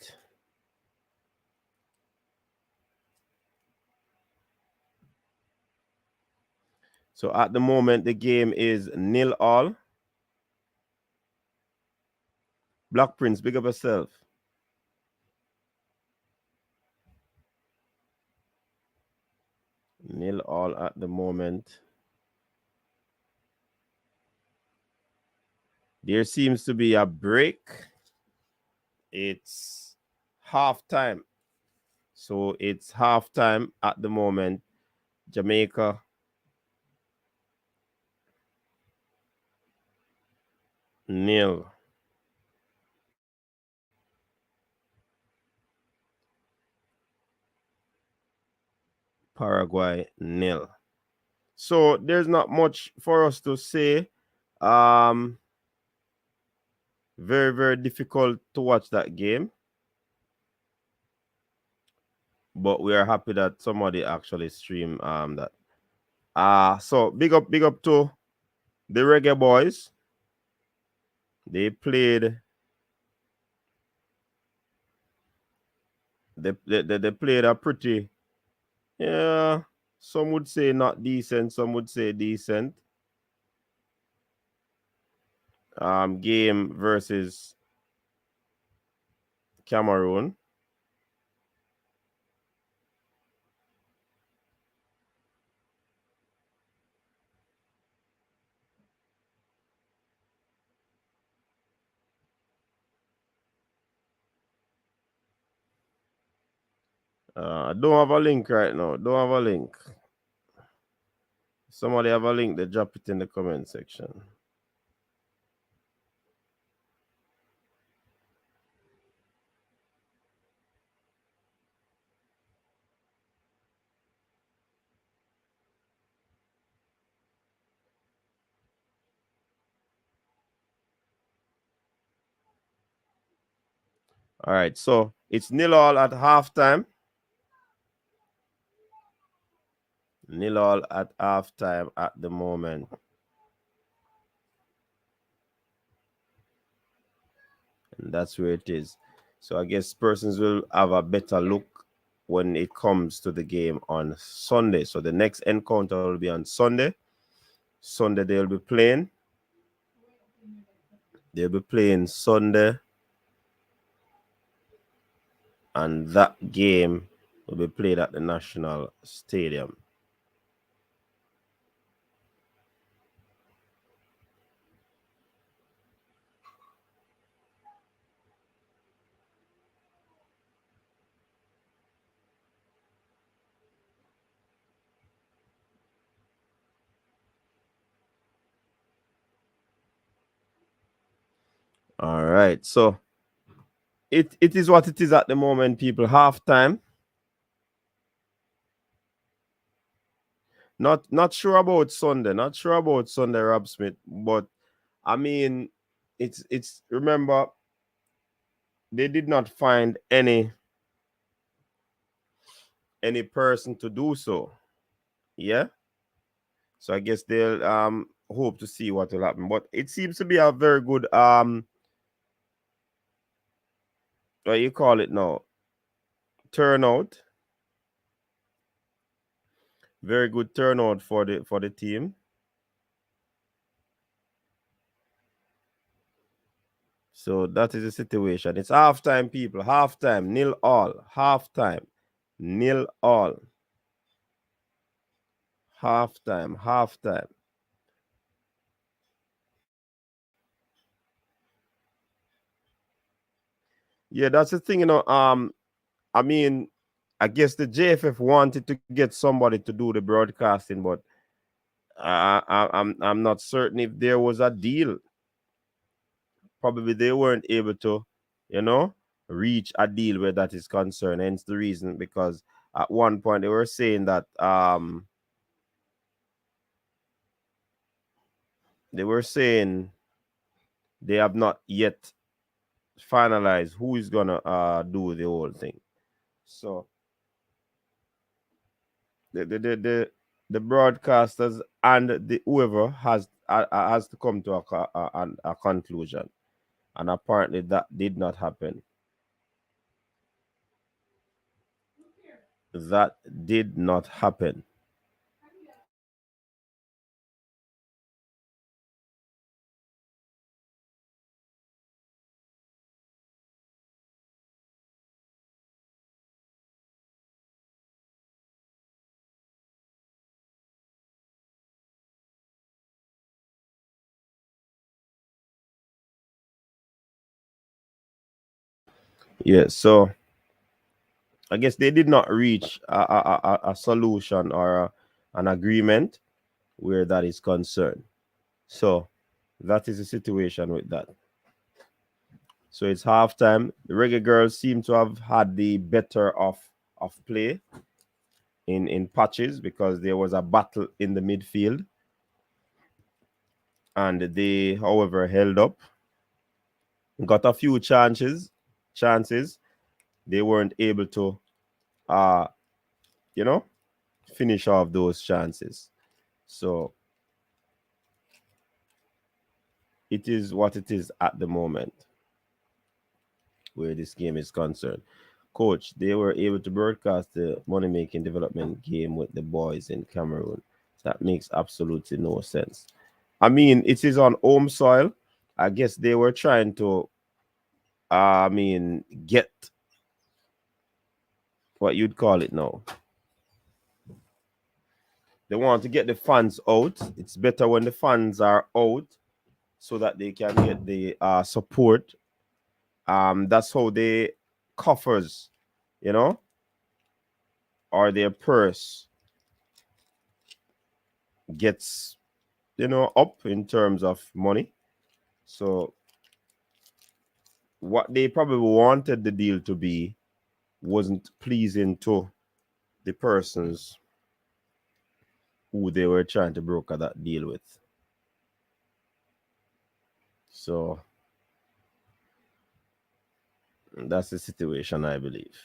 So at the moment, the game is 0-0. Black Prince, big up yourself. 0-0 at the moment. There seems to be a break. It's halftime. So it's halftime at the moment. Jamaica 0. Paraguay 0. So there's not much for us to say. Very, very difficult to watch that game. But we are happy that somebody actually streamed that. So big up to the Reggae Boyz. They played they played a pretty, yeah, some would say not decent, some would say decent game versus Cameroon. I don't have a link right now. Don't have a link. Somebody have a link, they drop it in the comment section. All right, so it's 0-0 at halftime. 0-0 at halftime at the moment. And that's where it is. So I guess persons will have a better look when it comes to the game on Sunday. So the next encounter will be on Sunday. Sunday they'll be playing. They'll be playing Sunday. And that game will be played at the National Stadium. All right. So it is what it is at the moment, people. Halftime. Not sure about Sunday. Not sure about Sunday, Rob Smith. But I mean, it's remember they did not find any person to do so. Yeah. So I guess they'll hope to see what will happen. But it seems to be a very good what you call it now? Turnout. Very good turnout for the team. So that is the situation. It's halftime, people. Halftime, nil all. Halftime, nil all. Halftime. Yeah, that's the thing, I mean, I guess the JFF wanted to get somebody to do the broadcasting, but I'm not certain if there was a deal. Probably they weren't able to, you know, reach a deal where that is concerned. Hence the reason, because at one point they were saying that they were saying they have not yet finalized who is gonna do the whole thing. So the broadcasters and the whoever has to come to a conclusion, and apparently that did not happen. That did not happen. Yeah, so I guess they did not reach a solution or an agreement where that is concerned. So that is the situation with that. So it's halftime. The Reggae Girls seem to have had the better of play in patches because there was a battle in the midfield, and they, however, held up. Got a few chances. They weren't able to, uh, you know, finish off those chances. So it is what it is at the moment where this game is concerned. Coach, they were able to broadcast the money making development game with the boys in Cameroon. That makes absolutely no sense. I mean, it is on home soil. I guess they were trying to, get what you'd call it now. They want to get the fans out. It's better when the fans are out so that they can get the support. That's how they coffers, you know, or their purse gets, up in terms of money. So what they probably wanted the deal to be wasn't pleasing to the persons who they were trying to broker that deal with. So that's the situation, I believe.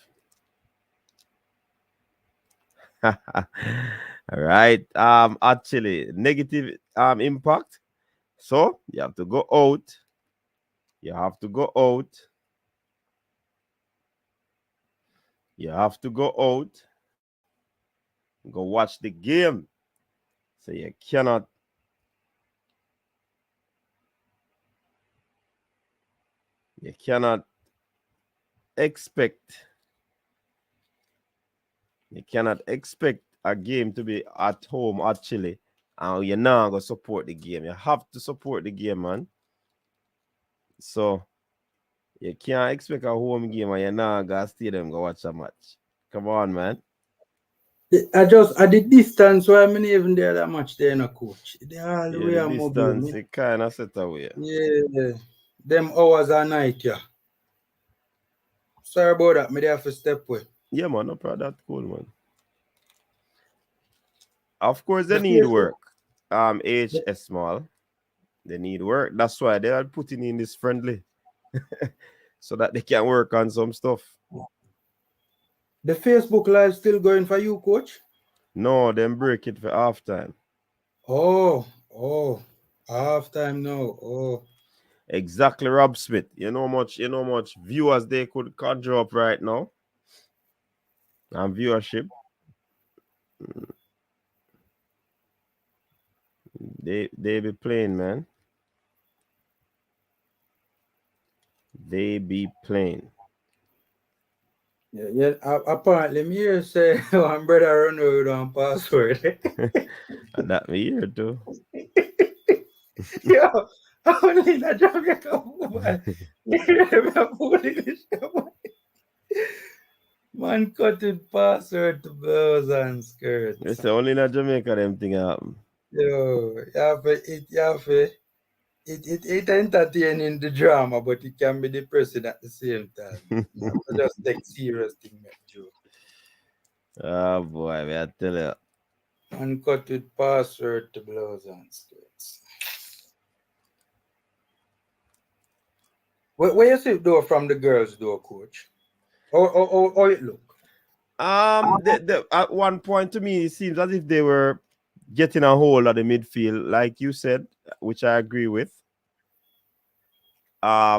All right. Actually, negative impact. So you have to go out. You have to go out. You have to go out. Go watch the game. So you cannot expect a game to be at home actually, and you're not gonna support the game. You have to support the game, man. So you can't expect a home game and you're not gonna stay them go watch a match. Come on, man. At the distance where I'm even there that much there no coach. They all the Yeah, way the a mobile. distance it kind of set away. Yeah. Them hours a night, yeah. Sorry about that. Me there have to step away. Yeah, man, no problem. That's cool, man. Of course, they The need Facebook, work. HS small. They need work. That's why they are putting in this friendly, so that they can work on some stuff. the Facebook live still going for you, coach? No, them break it for halftime. Oh, half time now. Oh, Exactly, Rob Smith. You know much viewers they could conjure up right now. And viewership. They be playing, man. They be playing. yeah. Apparently, me here say one brother run away with one password. And that me here too. Yo, I only in a Jamaica woman. Man cut it password to blouse and skirts. It's only in Jamaica them thing happen. Yo, it entertaining the drama, but it can be depressing at the same time. You have to just take serious thing, make joke. Oh boy, I tell you. Uncut with password to blouse and skirts. Where you see door from the girls' door, coach? Or it look? At one point to me, it seems as if they were getting a hold of the midfield, like you said, which I agree with. I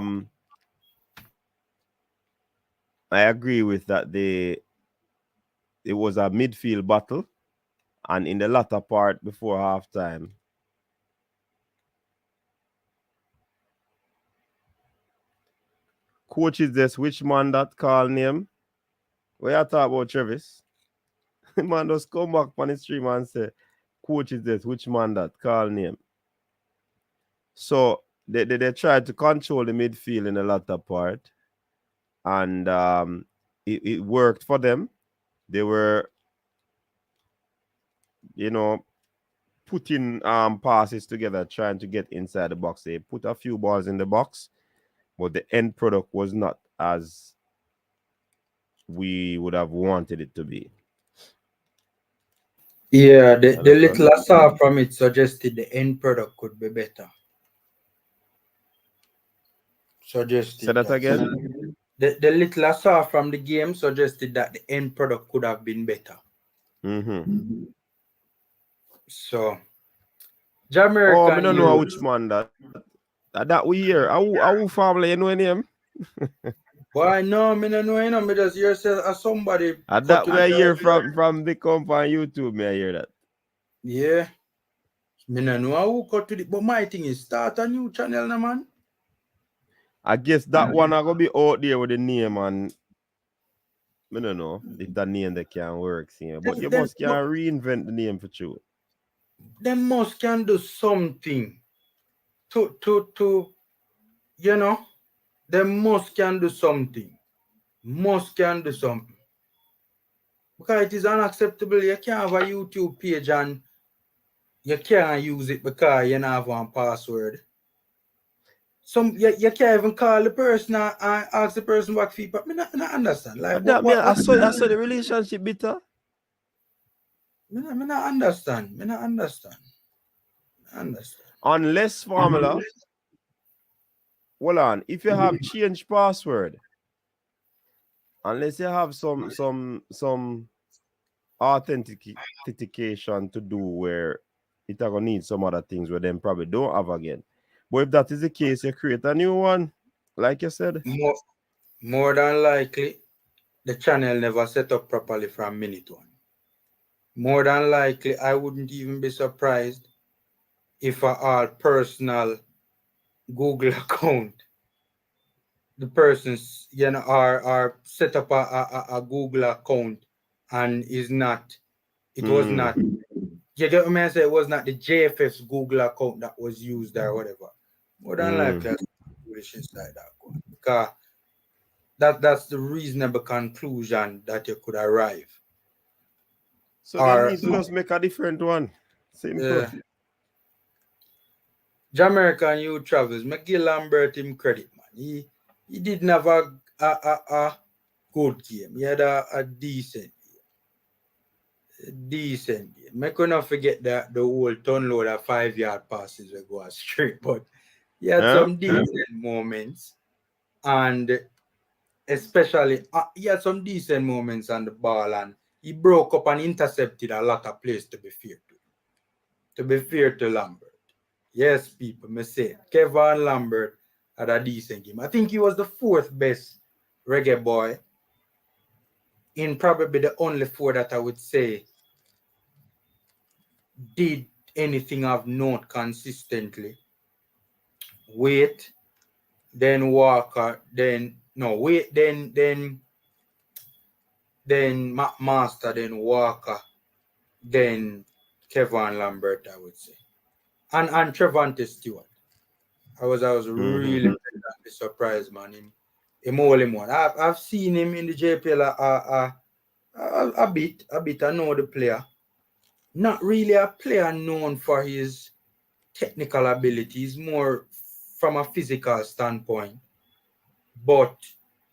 agree with that. It was a midfield battle, and in the latter part before halftime, coach is this which man that call name? Where you talk about Travis? Man just come back on the stream and say, coach is this which man that call name? So they tried to control the midfield in the latter part, and it worked for them. They were, putting passes together, trying to get inside the box. They put a few balls in the box, but the end product was not as we would have wanted it to be. Yeah, the little I saw from it suggested the end product could be better. Suggested Say that again? The little I saw from the game suggested that the end product could have been better. Mm-hmm. So, Jamaica. Oh, I don't know which man that we hear. How family you know him? Why no, me no know, me just hear say somebody. That we hear from the comp on YouTube, me I hear that. Yeah. Me no know who cut to the, but my thing is start a new channel now, man. I guess that one I gonna be out there with the name, and I don't know if that name that can work, see. But you must can reinvent the name for sure. They must can do something to you know, they must can do something. Must can do something. Because it is unacceptable. You can't have a YouTube page and you can't use it because you don't have one password. You can't even call the person and ask the person what feedback. I not understand. Like I saw the relationship bitter. I not understand. I not understand. Unless formula. Hold on. If you have changed password, unless you have some authentication to do where it are gonna need some other things where them probably don't have again. But if that is the case, you create a new one. Like you said. More than likely, the channel never set up properly from minute one. More than likely, I wouldn't even be surprised if our personal Google account, the persons, are set up a Google account and it was not, you get what I say, it was not the JFF's Google account that was used or whatever. More than likely, that's foolishness like that. Because that's the reasonable conclusion that you could arrive. So they need to just make a different one. Simple. Jamaican youth travels. McGill Lambert him credit, man. He didn't have a good game. He had a decent game. I could not forget that the whole ton load of 5-yard passes will go straight, but he had some decent moments, and especially he had some decent moments on the ball, and he broke up and intercepted a lot of plays, to be fair to him. To be fair to Lambert. Yes, people, me say Kevin Lambert had a decent game. I think he was the 4th best reggae boy in probably the only 4 that I would say did anything of note consistently. Wait, then Walker, then Master, then Walker, then Kevin Lambert, I would say. And Trevante Stewart. I was really surprised, man. Him only one. I've seen him in the JPL a bit. I know the player. Not really a player known for his technical abilities, more from a physical standpoint. But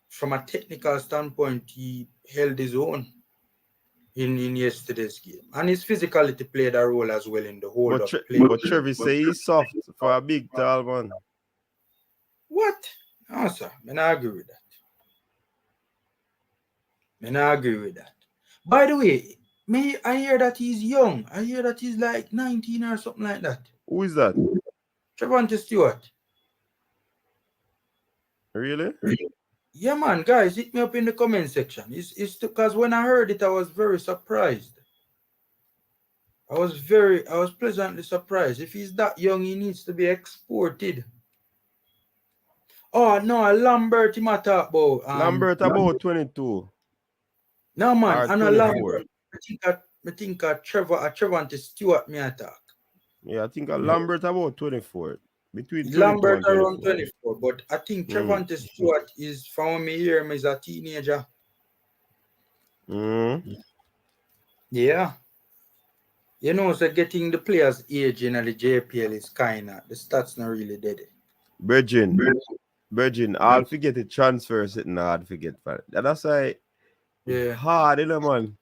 from a technical standpoint, he held his own in yesterday's game. And his physicality played a role as well in the whole of play. But Trevi say he's soft for a big tall man. What? No, sir. I not agree with that. By the way, I hear that he's young. I hear that he's like 19 or something like that. Who is that? Trevante Stewart. Really? Yeah, man, guys, hit me up in the comment section. It's because when I heard it, I was very surprised. I was pleasantly surprised. If he's that young, he needs to be exported. Oh no, Lambert him talk about. Lambert about 22. No man, I know Lambert. I think Trevante Stewart me attack. Yeah, I think Lambert about 24. Between Lambert around 24, but I think Trevante Stewart is, from me here, is a teenager. Yeah. You know, so getting the players' age in the JPL is kinda, the stats not really dead. Virgin, I'll forget the transfer sitting hard forget for it. That's why hard, you know, man.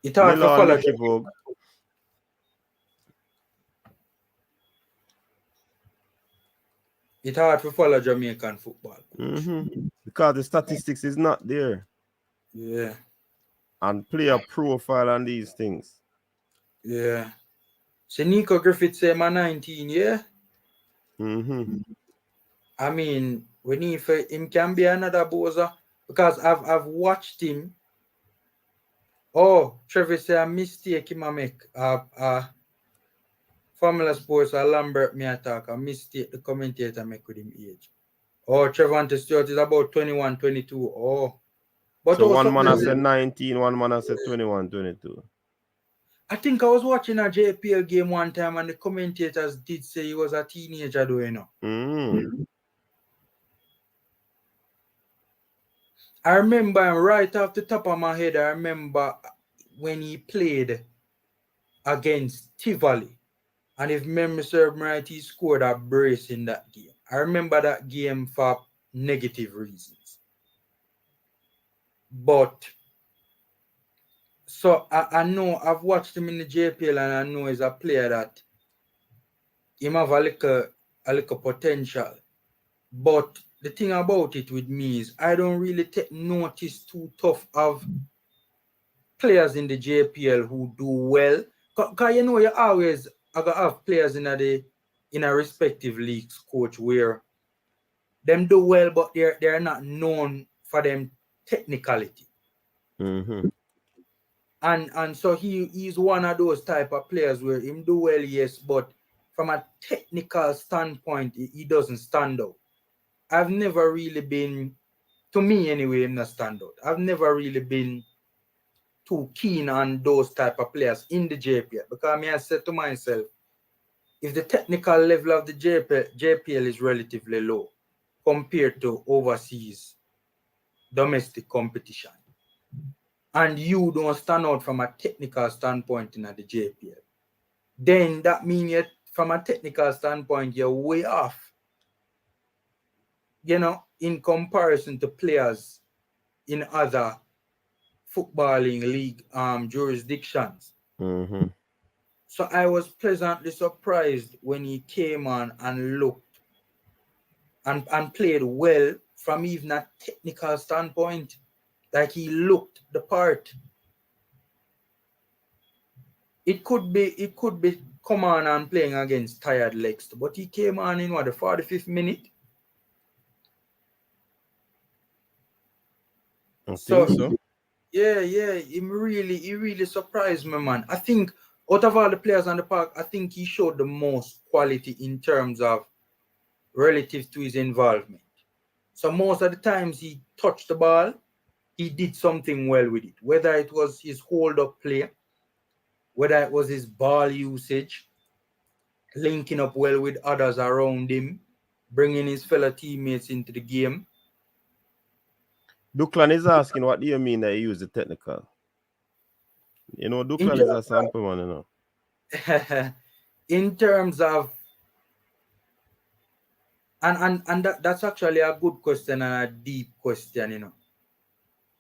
It's hard to follow. It's hard to follow Jamaican football. Because the statistics is not there. Yeah. And player profile and these things. Yeah. So Nico Griffith say man 19, yeah? I mean, we need for him can be another Boza, because I've watched him. Oh, Trevor say a mistake him make. Formula Sports or Lambert me attack a mistake the commentator make with him age. Oh, Trevante Stewart is about 21, 22. Oh. But so one man has said 19, one man has said 21, 22. I think I was watching a JPL game one time and the commentators did say he was a teenager, though, you know. I remember right off the top of my head, I remember when he played against Tivoli. And if memory serves me right, he scored a brace in that game. I remember that game for negative reasons. But, so I know, I've watched him in the JPL and I know he's a player that he have a little potential. But the thing about it with me is I don't really take notice too tough of players in the JPL who do well. Because you know, you always have players in a respective leagues, coach, where them do well, but they're not known for them technicality. Mm-hmm. And so he's one of those type of players where him do well, yes, but from a technical standpoint, he doesn't stand out. I've never really been, to me anyway, him not stand out. I've never really been too keen on those type of players in the JPL, because I said to myself, if the technical level of the JPL is relatively low compared to overseas domestic competition, and you don't stand out from a technical standpoint in the JPL, then that means from a technical standpoint, you're way off, in comparison to players in other footballing league jurisdictions. Mm-hmm. So I was pleasantly surprised when he came on and looked and played well from even a technical standpoint. Like he looked the part. It could be come on and playing against tired legs, but he came on in the 45th minute. I think so. Yeah, he really surprised me, man. I think out of all the players on the park, I think he showed the most quality in terms of relative to his involvement. So most of the times he touched the ball, he did something well with it. Whether it was his hold-up play, whether it was his ball usage, linking up well with others around him, bringing his fellow teammates into the game. Duklan is asking, what do you mean that he used the technical? Duklan is a sample man, In terms of, and that's actually a good question and a deep question,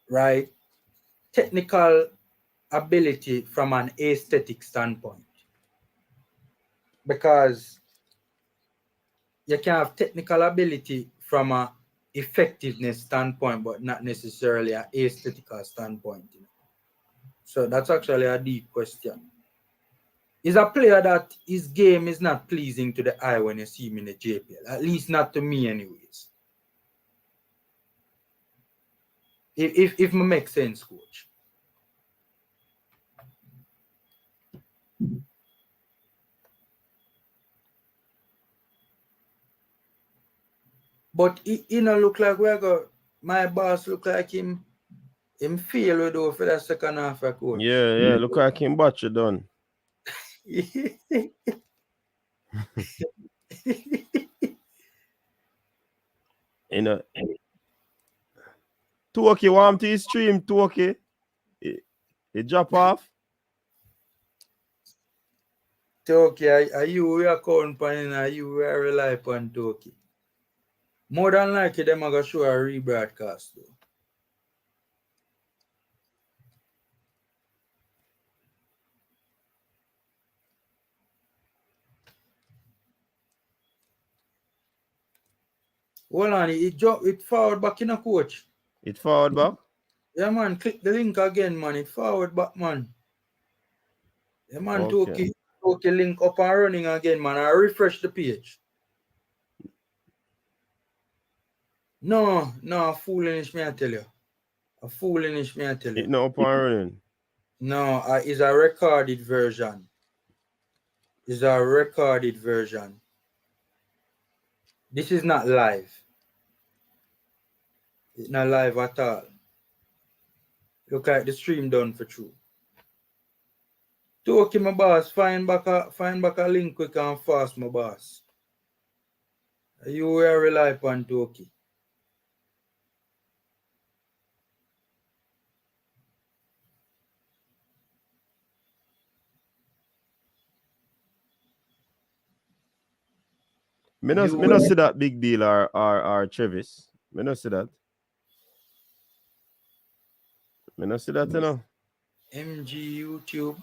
right? Technical ability from an aesthetic standpoint, because you can have technical ability from a effectiveness standpoint, but not necessarily an aesthetical standpoint. So that's actually a deep question. He's a player that his game is not pleasing to the eye when you see him in the JPL, at least not to me anyways. If it makes sense, coach. But he don't look like my boss look like him fail with though for that second half, coach. Yeah, look like him butcher done. Toki warm to his stream, Toki. He drop off. Toki, are you account pan, are you rely upon Toki? More than likely, them are going to show a rebroadcast though. Hold on, it forward back in a coach. It forward back? Yeah, man, click the link again, man. It forward back, man. Yeah, man, Okay. Toki link up and running again, man. I refresh the page. No, foolish me, I tell you. A foolish me, I tell you. It not up and running. No, it's a recorded version. It's a recorded version. This is not live. It's not live at all. Look like the stream done for true. Toki, my boss, find back a link quick and fast, my boss. You will rely upon Toki. Me no see that big deal or Travis. Me no see that. Me no see that, MG YouTube.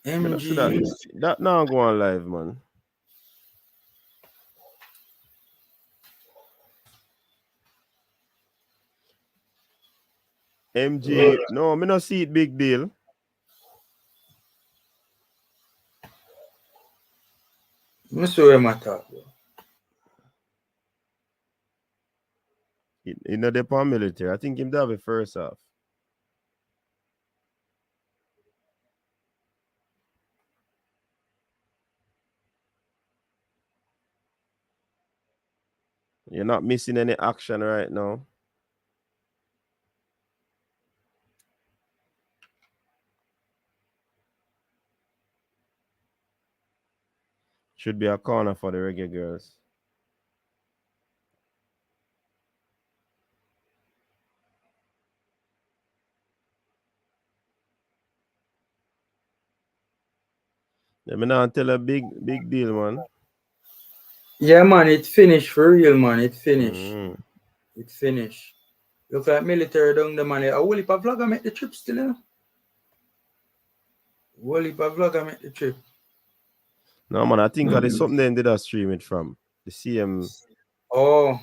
Me no see that. That now go on live, man. MG, no, me no see it big deal. I see what I talk about. You know, the military. I think him to have it first off. You're not missing any action right now. Should be a corner for the Reggae Girlz. Let me now tell a big deal, man. Yeah, man, it finished for real, man. It finished. Mm-hmm. It finished. Look like military down the man. A whole heap of vlogger make the trip still, you know? Whole heap of vlogger make the trip. No, man, I think there's something they did stream it from. The CM. Oh.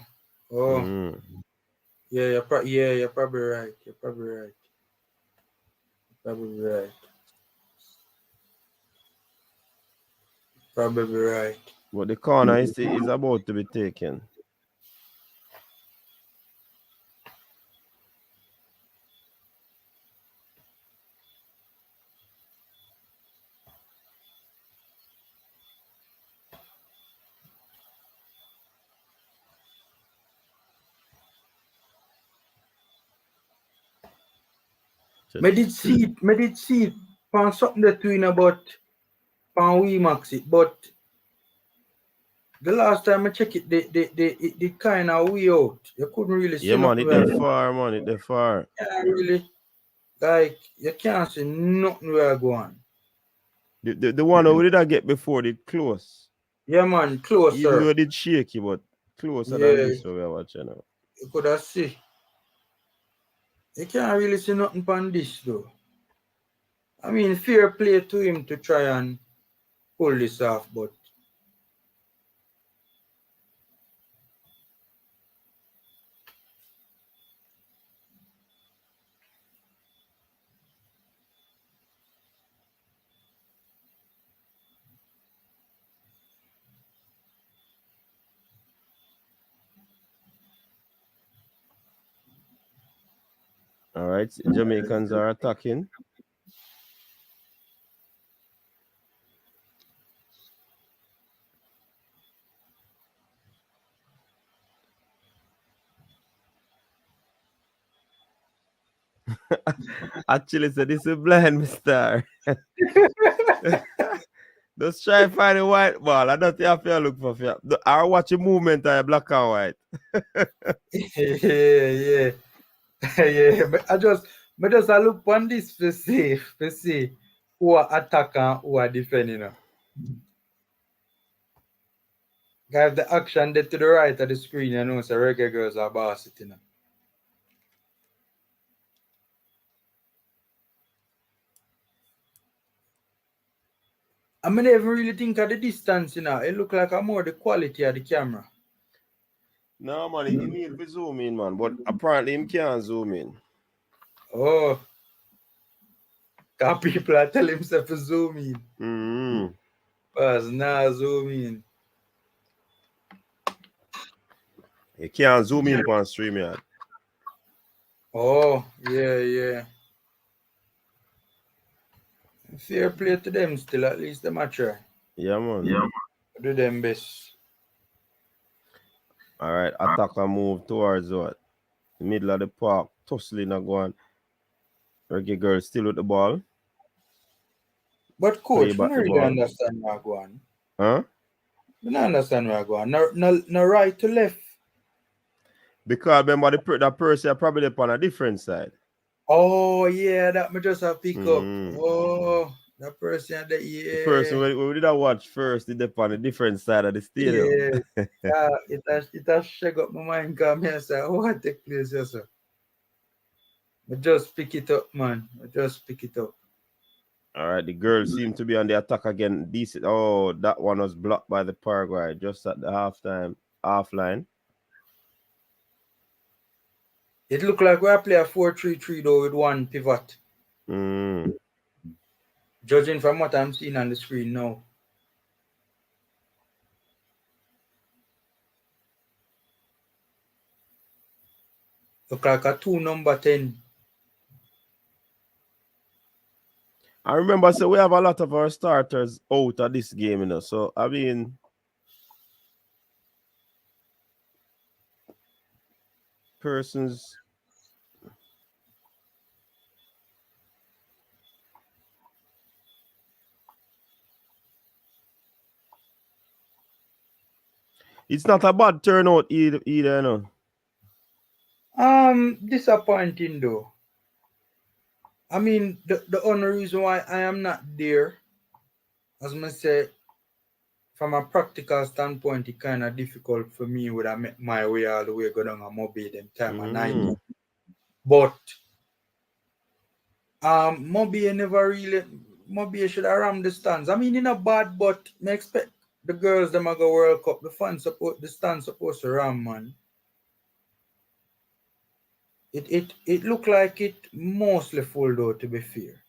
Mm-hmm. Yeah, you're probably right. You're probably right. Probably right. Probably right. But the corner is about to be taken. Me did see it on something that doing about on WeMax it, but the last time I check it, it did kind of way out. You couldn't really see Yeah, man, nothing. it far, man. It far. Yeah, really. Like, you can't see nothing where I go on. The one we did I get before did close. Yeah, man, closer. Even though it did shaky, but closer than this we are watching now. You could have see. You can't really see nothing on this though. I mean, fair play to him to try and pull this off, but All right, Jamaicans are attacking. Actually, so this is blind, Mr. Just try and find a white ball. I don't have to look for fear. I watch a movement of black and white. yeah. Yeah. But I just look on this to see who are attacking and who are defending. Guys, the action there to the right of the screen, you know, so Reggae Girlz are boss it, you know. I mean, I never really think of the distance, you know. It look like a more the quality of the camera. No, man, he need to zoom in, man. But apparently, him can't zoom in. Oh. Because people are telling himself to zoom in. Mm-hmm. But now zoom in. He can't zoom in on StreamYard. Oh, yeah. Fair play to them still, at least them a try. Yeah, man. Do them best. All right, attacker move towards what? Middle of the park. Tussling going. Reggae Girl still with the ball. But coach, I Play don't back the really ball. understand where I go on. Huh? I don't understand where I go on. No right to left. Because remember that person probably up on a different side. Oh, yeah, that me just have pick up. Mm-hmm. Oh, that person, that, yeah. The person we did watch first did up on a different side of the stadium. Yeah, it has shake up my mind because me say, oh, what take place here, sir? I just pick it up, man. I just pick it up. All right, the girls seem to be on the attack again. Decent. Oh, that one was blocked by the Paraguay just at the half line. It look like we play a 4-3-3 though with one pivot. Judging from what I'm seeing on the screen now. Look like a 2 number 10. I remember, so we have a lot of our starters out of this game, you know. So, I mean, persons. It's not a bad turnout either, you know. Disappointing though. I mean, the only reason why I am not there, as I say, from a practical standpoint, it kind of difficult for me when I make my way all the way go down and Moby them time of night. But Moby should have rammed the stands. I mean, in a bad, but I expect the girls them a go World Cup. The stands supposed to ram, man. It looked like it mostly full though, to be fair.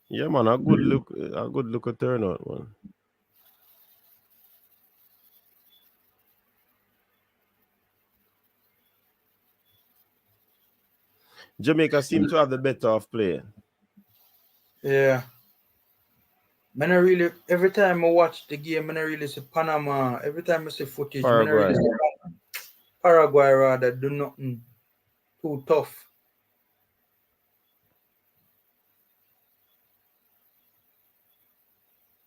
Yeah, man, a good look at turnout, man. Jamaica seem to have the better of play. Yeah. Man, I really, every time I watch the game, man, I really see Panama. Every time I see footage, man, I really Paraguay. see Paraguay rather do nothing too tough.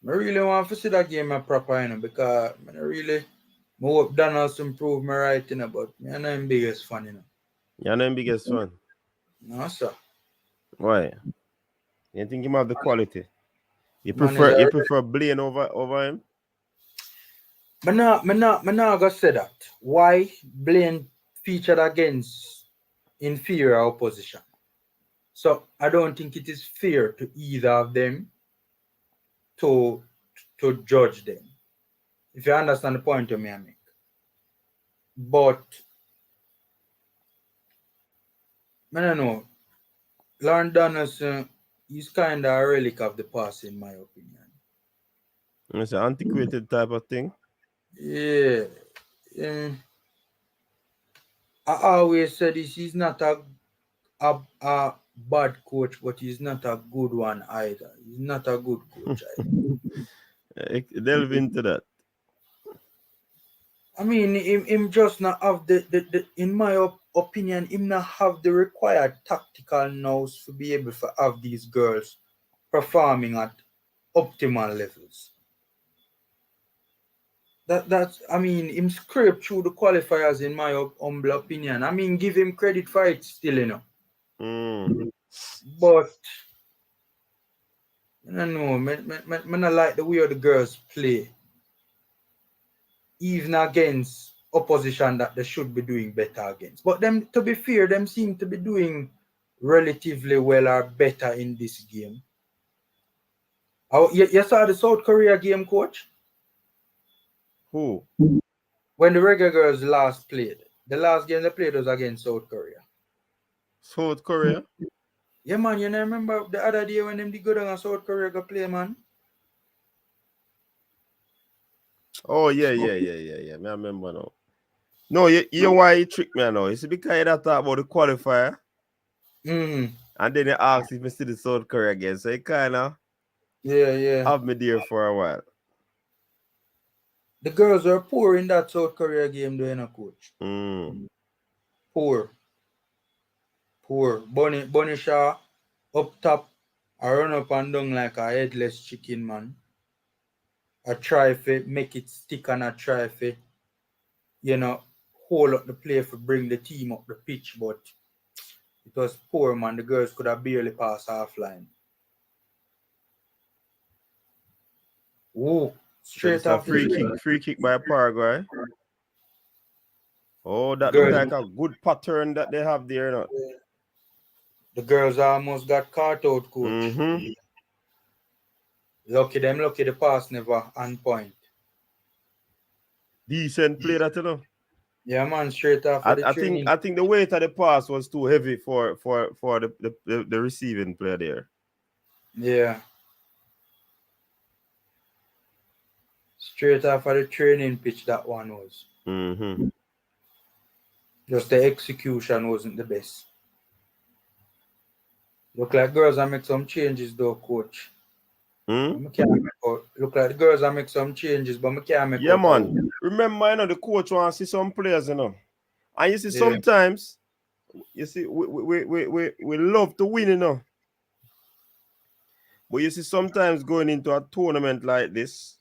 I really want to see that game proper, you know, because man, I hope Donaldson prove me right, you know, but me and I'm biggest fan, you know. You're not biggest fan. No, sir. Why? You think him have the quality? You Man prefer Blaine over him? Me not gonna say that. Why Blaine featured against inferior opposition? So I don't think it is fair to either of them to judge them. If you understand the point of me I make. But I don't know. Lauren Donaldson is kind of a relic of the past, in my opinion. It's an antiquated type of thing. Yeah. I always said this, he's not a bad coach, but he's not a good one either. He's not a good coach either. Delve into that. I mean, him just not have the in my opinion, him not have the required tactical nous to be able to have these girls performing at optimal levels. That's I mean, him scrape through the qualifiers in my humble opinion. I mean, give him credit for it still, you know. But I don't know, man, I like the way the girls play. Even against opposition that they should be doing better against. But them, to be fair, them seem to be doing relatively well or better in this game. Oh, you saw the South Korea game, coach? Who? When the Reggae Girlz last played. The last game they played was against South Korea. South Korea? Yeah, man, you know, remember the other day when them did go down and South Korea go play, man? Oh, yeah. I remember now. No, you know why he tricked me now? It's because he talk about the qualifier. And then he asked if I see the South Korea again. So he kind of have me there for a while. The girls are poor in that South Korea game, though, you know, coach. Poor. Bunny Shaw up top, I run up and down like a headless chicken, man. I try to make it stick and I try to, you know, hold up the play to bring the team up the pitch, but it was poor, man. The girls could have barely passed half line. Ooh, straight off the free kick by Paraguay. Oh, that looks like a good pattern that they have there, you know. The girls almost got caught out, coach. Lucky the pass never on point. Decent play that, you know. Yeah, man, straight off the training. I think the weight of the pass was too heavy for the receiving player there. Yeah. Straight off of the training pitch, that one was. Just the execution wasn't the best. Look like girls I make some changes though, coach. Hmm? But I can't make out. Look like the girls I make some changes, but I can't make Yeah, out how. man. Remember, the coach wants to see some players, And you see, Yeah. sometimes, you see, we love to win. But you see, sometimes going into a tournament like this,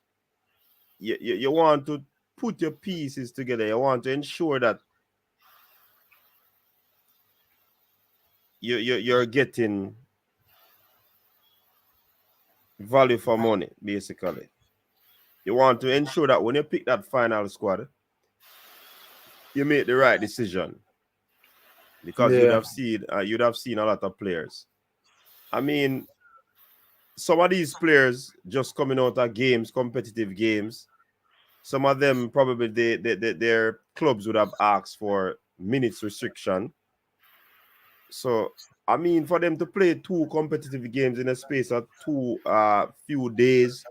you want to put your pieces together. You want to ensure that you're getting value for money, basically. You want to ensure that when you pick that final squad, you make the right decision. Because Yeah. you'd have seen a lot of players. I mean, some of these players just coming out of games, competitive games, some of them probably their clubs would have asked for minutes restriction. So I mean, for them to play 2 competitive games in a space of few days,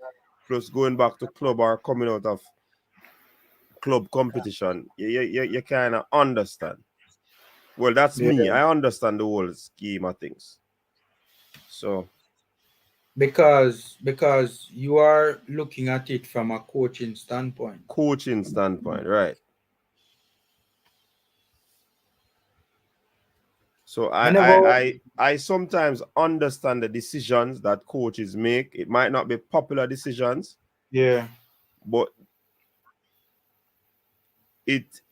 plus going back to club or coming out of club competition, you kind of understand. Well, that's Yeah. me. I understand the whole scheme of things. So Because you are looking at it from a coaching standpoint. coaching standpoint, right? So I never. I sometimes understand the decisions that coaches make. It might not be popular decisions, Yeah. but it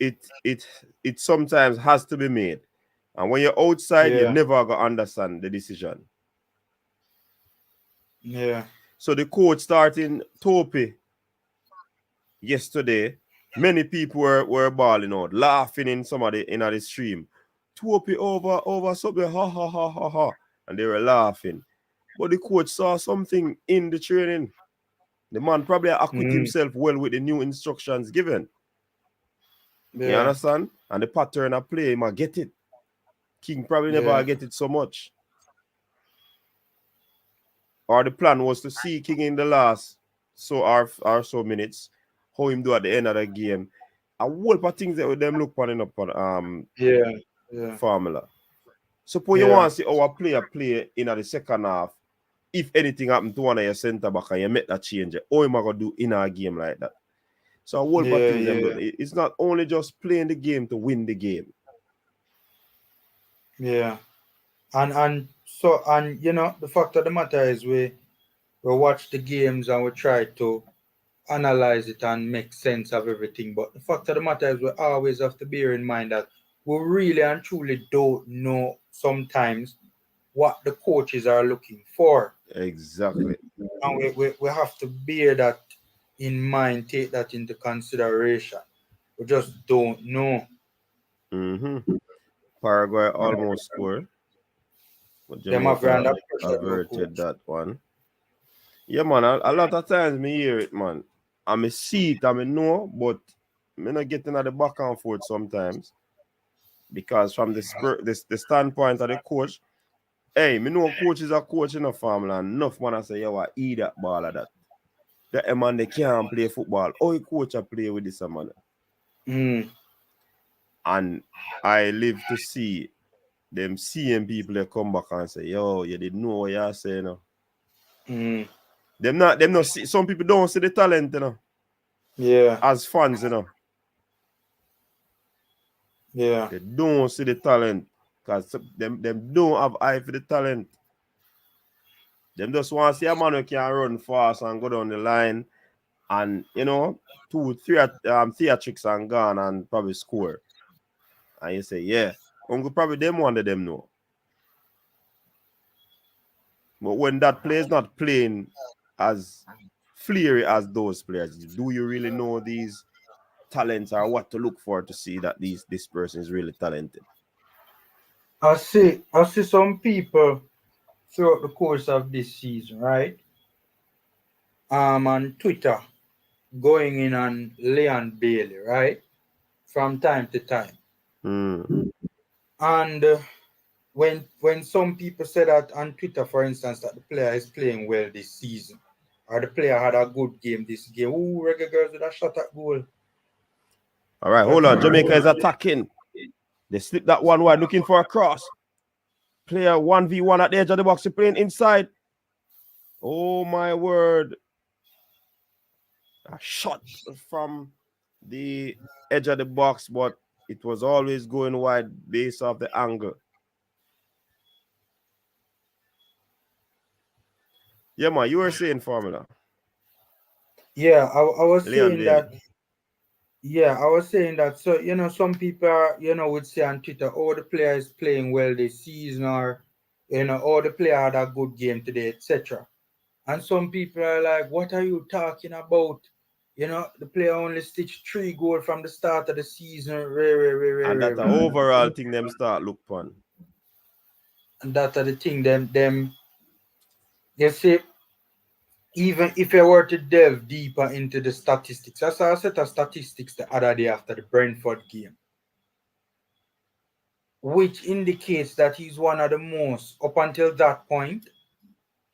sometimes has to be made. And when you're outside, you Yeah. never gonna understand the decision. Yeah. So the coach starting Topi yesterday, many people were balling out, laughing in the stream. Topi over something, ha ha ha ha ha. And they were laughing. But the coach saw something in the training. The man probably acquit Mm. himself well with the new instructions given. You Yeah. understand? And the pattern of play, he might get it. King probably never Yeah. get it so much. Or the plan was to see King in the last or so minutes, how him do at the end of the game. A whole lot of things that with them look on up on Yeah. Yeah. formula. Suppose you Yeah. want to see our player play in the second half. If anything happened to one of your centre back and you make that change, how am I gonna do in a game like that? So a whole lot of Yeah. things them Yeah. do. It's not only just playing the game to win the game. Yeah. And you know the fact of the matter is we watch the games and we try to analyze it and make sense of everything. But the fact of the matter is we always have to bear in mind that we really and truly don't know sometimes what the coaches are looking for. Exactly. And we have to bear that in mind, take that into consideration. We just don't know. Mm-hmm. Paraguay almost scored, but Them have Jamaica under pressure though, averted coach. that one. Yeah, man. A lot of times me hear it, man. I me see it, I me know, but me not getting at the back and forth sometimes because from the standpoint of the coach, hey, me know coach is a coach in a family and enough man I say, yo, I eat that ball of that. That man they can't play football. Oh, coach I play with this man. Mm, And I live to see them seeing people they come back and say, yo, you didn't know what you're saying. mm, Them not see, some people don't see the talent, yeah, as fans, yeah, They don't see the talent. Because them don't have eye for the talent. Them just want to see a man who can run fast and go down the line and, 2, 3 theatrics and gone and probably score. And you say, yeah, Uncle probably them one of them know. But when that player is not playing as fleary as those players, do you really know these talents or what to look for to see that this person is really talented? I see some people throughout the course of this season, right? On Twitter going in on Leon Bailey, right? From time to time. Mm. And when some people say that on Twitter, for instance, that the player is playing well this season, or the player had a good game this game, ooh, Reggae Girlz with a shot at goal. All right, hold That's on. Jamaica is attacking. They slip that one wide looking for a cross. player 1v1 at the edge of the box. He's playing inside. Oh my word. A shot from the edge of the box, but it was always going wide based off the angle. Yeah, man, you were saying formula. Yeah, I was Leon saying Bailey. that. Yeah, I was saying that. So, some people are, would say on Twitter, oh, the player is playing well this season, or, oh, the player had a good game today, etc. And some people are like, what are you talking about? The player only stitched 3 goals from the start of the season. And that the overall thing them start look fun. And that are the thing, them, you see, even if I were to delve deeper into the statistics, I saw a set of statistics the other day after the Brentford game, which indicates that he's one of the most, up until that point,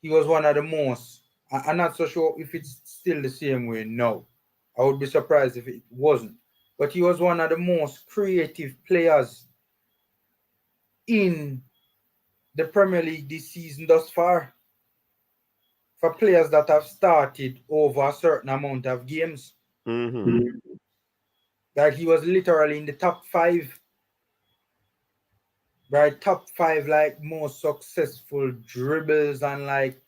he was one of the most, I'm not so sure if it's still the same way now. I would be surprised if it wasn't. But he was one of the most creative players in the Premier League this season thus far. For players that have started over a certain amount of games. Mm-hmm. Like he was literally in the top 5. Right, top 5 like most successful dribbles and like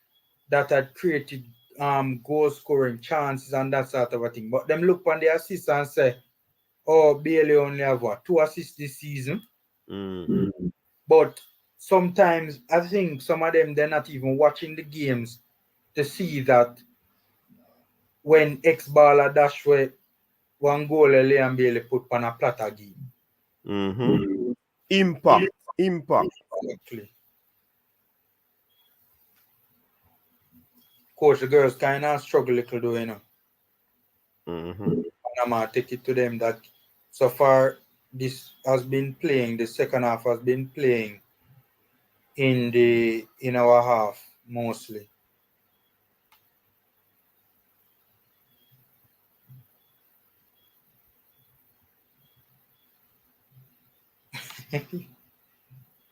that had created goal scoring chances and that sort of a thing. But them look on the assists and say, oh, Bailey only have 2 assists this season. But sometimes I think some of them, they're not even watching the games to see that when X-Baller dash way 1 goal Leon Bailey put on a platter game. Impact. Exactly. Coach, the girls kind of struggle a little though, And I'm going to take it to them that so far this has been playing, the second half has been playing in our half mostly.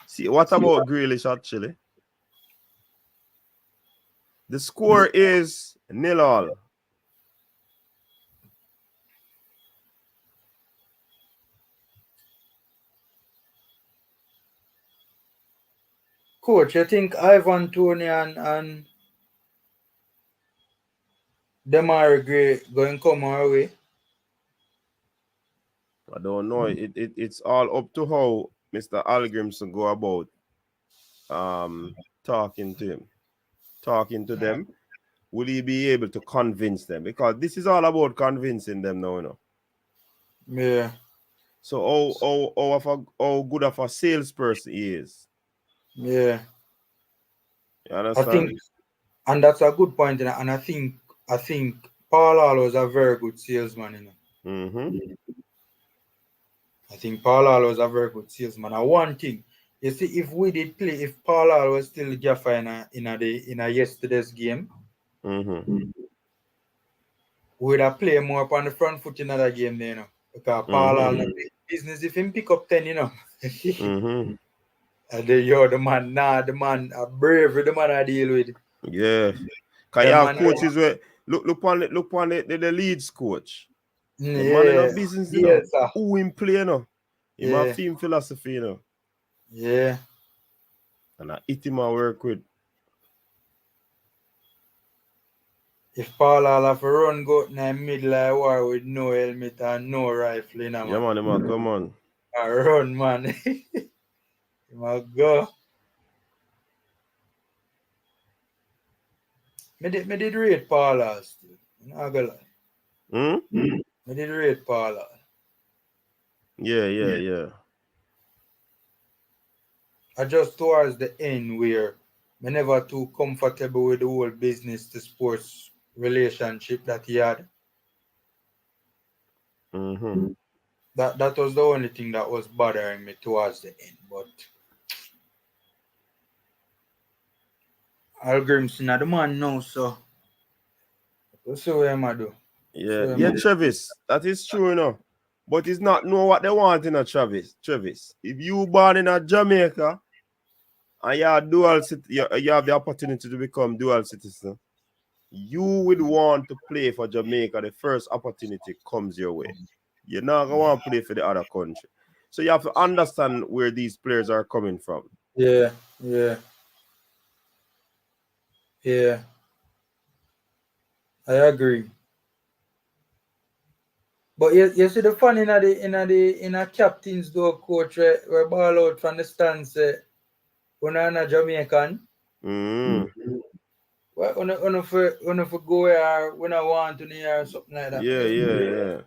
See, what about Grealish actually? The score is 0-0. Coach, you think Ivan Toney and Demarai Gray going to come our way? I don't know. It's all up to how Mr. Algrimson go about talking to them. Will he be able to convince them? Because this is all about convincing them now, Yeah. So how good of a salesperson he is. Yeah. You understand? And that's a good point, and I think Paul Allo is a very good salesman, I think Paul Allo is a very good salesman. And one thing, you see, if we did play, if Paul Allo was still Jaffa in a yesterday's game, we would have played more up on the front foot in another game there, Because Paul Allo business if him pick up 10, And then the man a brave the man I deal with. Yeah. Cause you have coaches where look on the Leeds coach. The man in a business, who him play, He have team philosophy, Yeah. And I hit him and work with. If Paul All have to run go in the middle of the war with no helmet and no rifle, man. Yeah, man, come on. I run, man. He must go. Me did rate Paul All still. I'm not gonna lie. Me did rate Paul All. Yeah. I just towards the end where me never too comfortable with the whole business to sports relationship that he had. That was the only thing that was bothering me towards the end. But Algrimson are the man now, so we'll see what I do. Yeah, Travis. That is true, But it's not know what they want in a Travis. If you born in a Jamaica, and you have the opportunity to become dual citizen, you would want to play for Jamaica. The first opportunity comes your way. You're not going to want to play for the other country. So you have to understand where these players are coming from. Yeah. I agree. But you see the fun in a captain's door coach where ball out from the stands when I'm a Jamaican. Well, when for go where when I want to near something like that. Yeah.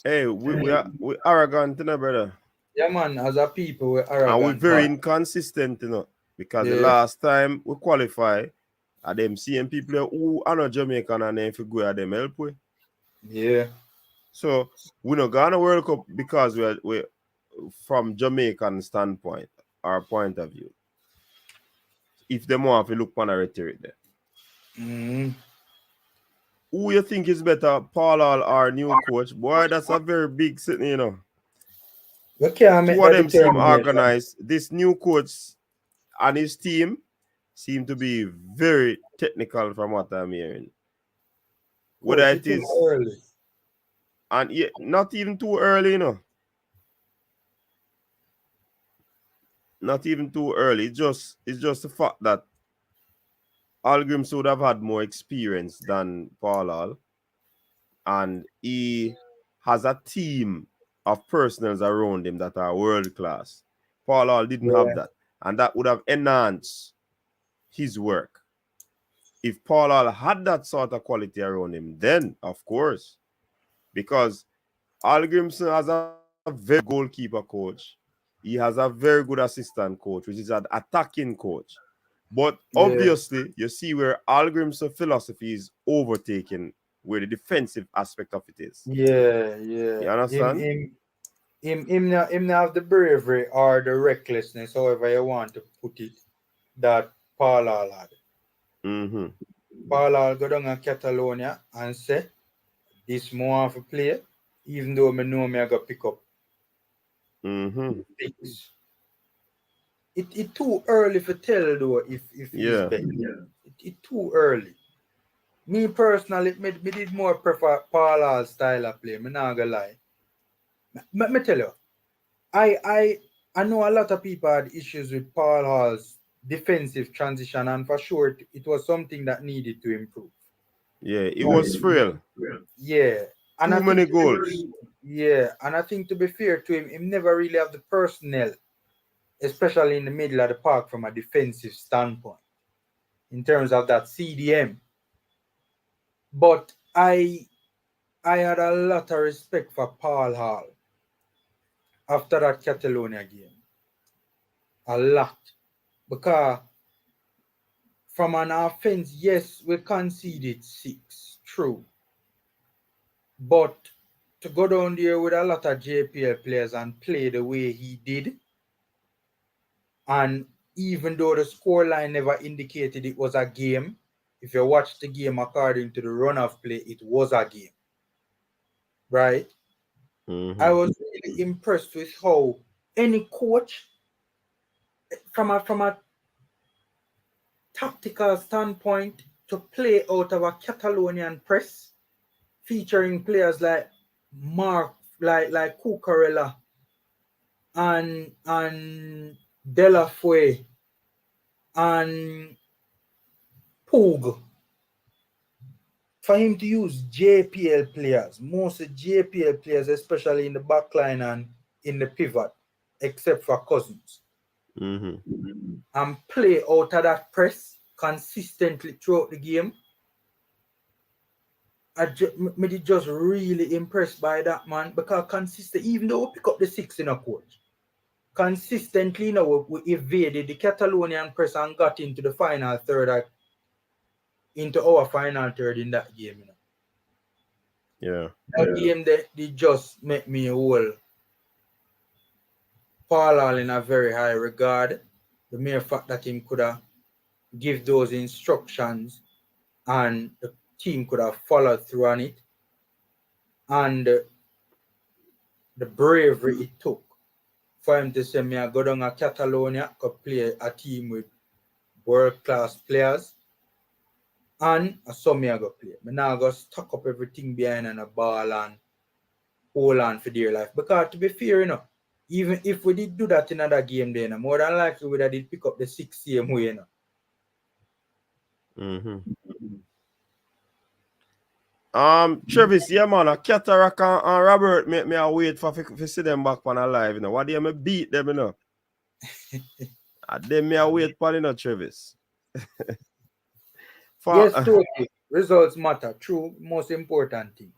Hey, we arrogant, you know, brother. Yeah, man, as a people, we're arrogant. And we're very inconsistent, you know, because the last time we qualify, are them seeing people who are not Jamaican and then if you go at them help we. Yeah. So we're not gonna World Cup because we're from Jamaican standpoint, our point of view. If they want to look on a rhetoric there. Who you think is better, Paul Hall or new coach? Boy, that's a very big thing, you know. Two of them seem organized. This new coach and his team seem to be very technical from what I'm hearing. Whether it is early. And not even too early, you know. Not even too early. It's just the fact that Algrims would have had more experience than Paul Hall. And he has a team of personnels around him that are world class. Paul Hall didn't have that. And that would have enhanced his work. If Paul Hall had that sort of quality around him, then of course, because Al Grimson has a very goalkeeper coach. He has a very good assistant coach, which is an attacking coach. But obviously, you see where Al Grimson's philosophy is overtaken, where the defensive aspect of it is. Yeah. You understand? Him not have the bravery or the recklessness, however you want to put it, that Paul Hall had. Paul Hall go down to Catalonia and say, this more of a play, even though I know I got pick up. It too early for tell though if he's better. It too early. Me personally, me did more prefer Paul Hall's style of play. Me not gonna lie. Me tell you, I know a lot of people had issues with Paul Hall's defensive transition, and for sure it was something that needed to improve. Yeah, it was frail. Yeah. And Too many goals. And I think to be fair to him, he never really have the personnel, especially in the middle of the park from a defensive standpoint, in terms of that CDM. But I had a lot of respect for Paul Hall after that Catalonia game. A lot. Because from an offense, yes, we conceded 6. True. But to go down there with a lot of JPL players and play the way he did, and even though the scoreline never indicated it was a game, if you watch the game according to the run of play, it was a game. Right? I was really impressed with how any coach, from a tactical standpoint, to play out of a Catalonian press, featuring players like Mark, like Cucurella and De La Fue and Pug, for him to use JPL players, most JPL players, especially in the back line and in the pivot, except for Cousins, and play out of that press consistently throughout the game. Me just really impressed by that, man, because consistent, even though we pick up the 6 in a coach, consistently, you know, we evaded the Catalonian press and got into the final third, into our final third in that game, you know. Yeah. That game they just make me hold Paul Hall in a very high regard. The mere fact that him could have give those instructions and the team could have followed through on it, and the bravery it took for him to say me I go down to Catalonia, could play a team with world-class players, and I saw me I go play. Me now go stuck up everything behind on a ball and hold on for dear life. Because to be fair, you know, even if we did do that in another game then, more than likely we did pick up the 6 same way, you know. Travis, yeah man, Cataract and Robert make me wait for see them back on alive, you know. What do you beat them, you know? Them me wait for, you know, Travis. Yes, totally. Results matter. True, most important thing.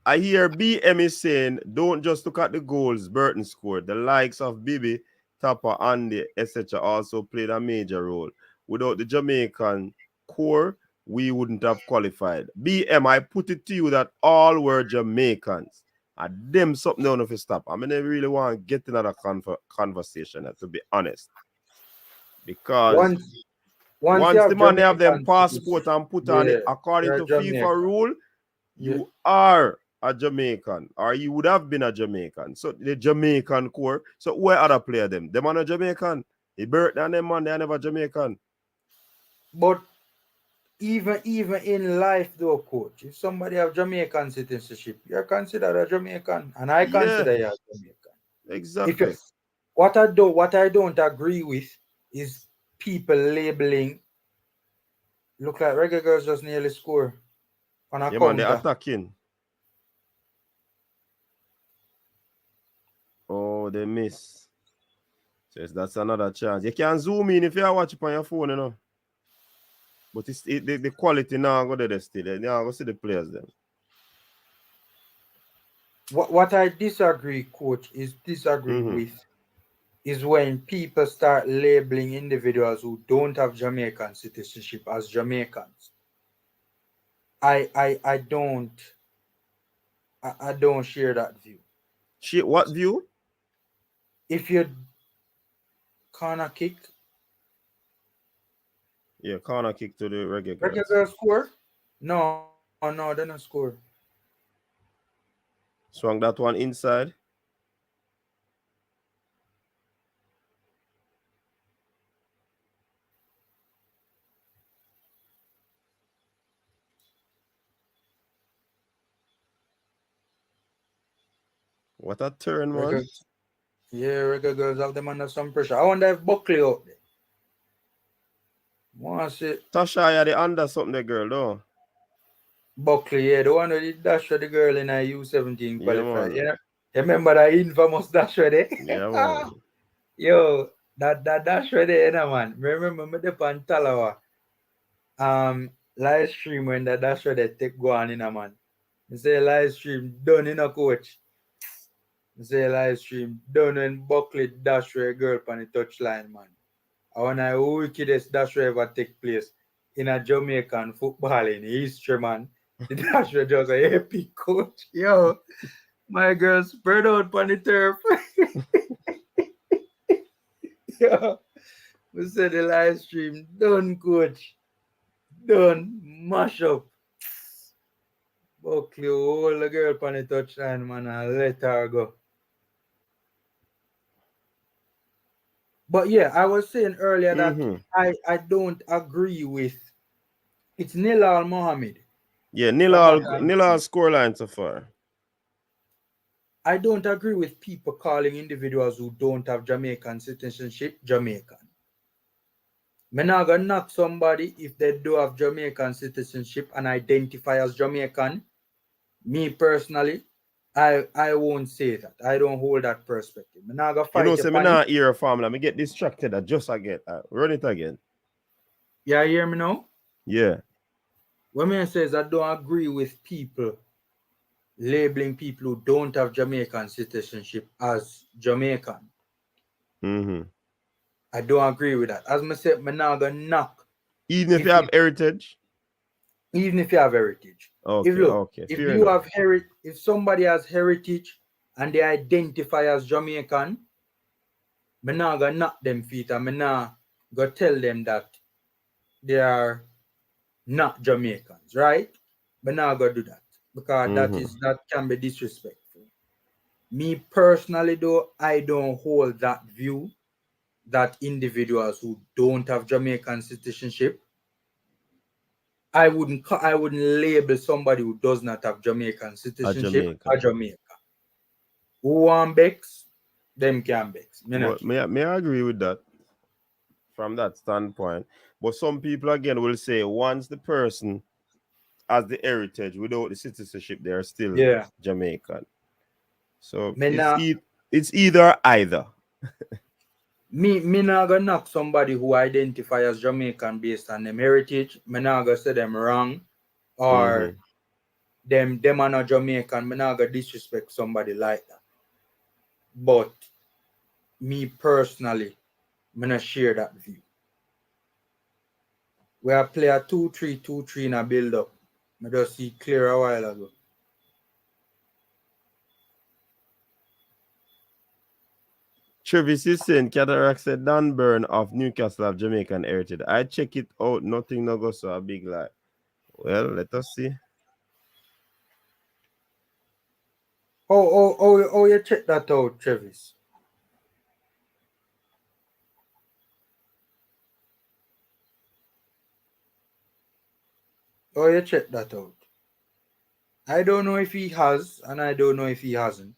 I hear BM is saying, don't just look at the goals Burton scored. The likes of Bibi, Tapper, Andy, etc. also played a major role. Without the Jamaican core, we wouldn't have qualified. BM, I put it to you that all were Jamaicans. And them something down if you stop. I mean, I really want to get another conversation, to be honest. Because once the man have them passport and put on it, according to FIFA rule, you are a Jamaican, or you would have been a Jamaican. So the Jamaican core. So where other player them? Them are a Jamaican. The birth and them man, they are never Jamaican. But even in life though, coach, if somebody have Jamaican citizenship, you're considered a Jamaican. And I consider you a Jamaican. Exactly. What I don't agree with is people labeling. Look like Reggae Girlz just nearly score on a counter. Man, they're attacking. Oh, they miss. Says that's another chance. You can zoom in if you watch it on your phone, you know. But the quality now go there still. You go see the players then. What I disagree, coach, with is when people start labeling individuals who don't have Jamaican citizenship as Jamaicans. I don't share that view. What view? If you corner kick. Yeah, corner kick to the Reggae Girlz. Reggae Girlz score? No, they don't score. Swung that one inside. What a turn, man. Reggae Girlz have them under some pressure. I wonder if Buckley out there. Tasha, yeah, the under something, the girl, though. Buckley, yeah, the one who did dash for the girl in a U17 qualifier. Yeah, you remember that infamous dash for there? Yeah, man. Yo, that dash for there, man. Remember me the Pantalawa live stream when that dash for there take go on in a man. I say live stream done in a coach. I say live stream done when Buckley dash for a girl on the touchline, man. I want the wickedest dash ever take place in a Jamaican football in history, man. The dash was just an epic, coach. Yo, my girl spread out on the turf. Yo, we said the live stream done, coach. Done. Mash up. Buckley hold the girl on the touchline, man, and let her go. But yeah, I was saying earlier that I don't agree with it's Nilal Mohammed. Yeah, Nilal scoreline so far. I don't agree with people calling individuals who don't have Jamaican citizenship Jamaican. I'm not gonna knock somebody if they do have Jamaican citizenship and identify as Jamaican. Me personally, I won't say that. I don't hold that perspective. I'm not gonna fight. Me not hear a formula. Me get distracted. I just again. Run it again. Yeah, you hear me now? Yeah. What me says I don't agree with people labeling people who don't have Jamaican citizenship as Jamaican. I don't agree with that. As I said, I'm not gonna knock. Even if you have heritage? Even if you have heritage. Okay. If you have heritage, if somebody has heritage and they identify as Jamaican, I'm not gonna knock them feet and I'm not gonna tell them that they are not Jamaicans, right? I'm not gonna do that. Because that can be disrespectful. Me personally, though, I don't hold that view that individuals who don't have Jamaican citizenship, I wouldn't label somebody who does not have Jamaican citizenship a Jamaican. Who want Bex, them can Bex. But may I agree with that from that standpoint. But some people again will say once the person has the heritage without the citizenship, they are still Jamaican. So it's either either. Me not gonna knock somebody who identify as Jamaican based on them heritage. Me not gonna say them wrong or them are not Jamaican. Me not gonna disrespect somebody like that. But me personally, me not share that view. We are play a 2-3-2-3 in a build up. I just see clear a while ago. Travis is saying Cataract said Dan Burn of Newcastle of Jamaican heritage. I check it out, nothing no go so a big lie. Well, let us see. Oh, you check that out, Travis. Oh, you check that out. I don't know if he has, and I don't know if he hasn't.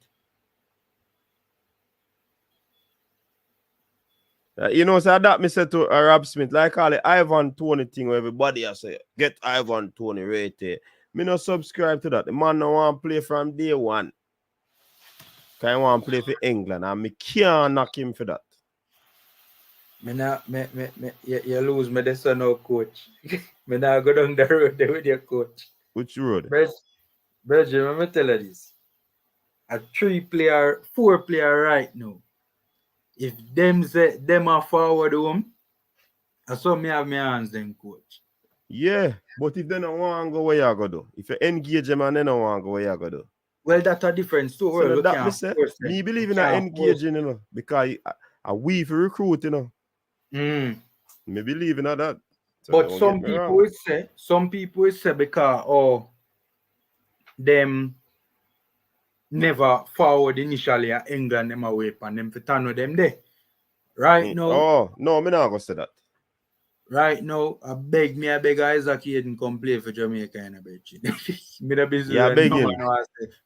You know, so that me said to Rob Smith, like all the Ivan Tony thing where everybody has say, get Ivan Tony right there. Me not subscribe to that. The man no want to play from day one. Because he want to play for England and me can't knock him for that. You lose me this no coach. Me now go down the road there with your coach. Which road? Bridget, let me tell you this. A 4 player right now. If them say them are forward home, I saw me have my hands then coach. Yeah, but if they don't want to go, where you go do? If you engage them and they don't want to go, where you go do? Well, that's a different story. So that me say, me believe in engaging, you know, because we for recruit, you know. Me believe in that. So but some people will say because them never forward initially at England them away and them for turn them there. Right now. Oh, no, me not gonna say that. Right now, I beg Isaac Hayden come play for Jamaica in a bit. Me the business. Yeah, beg him.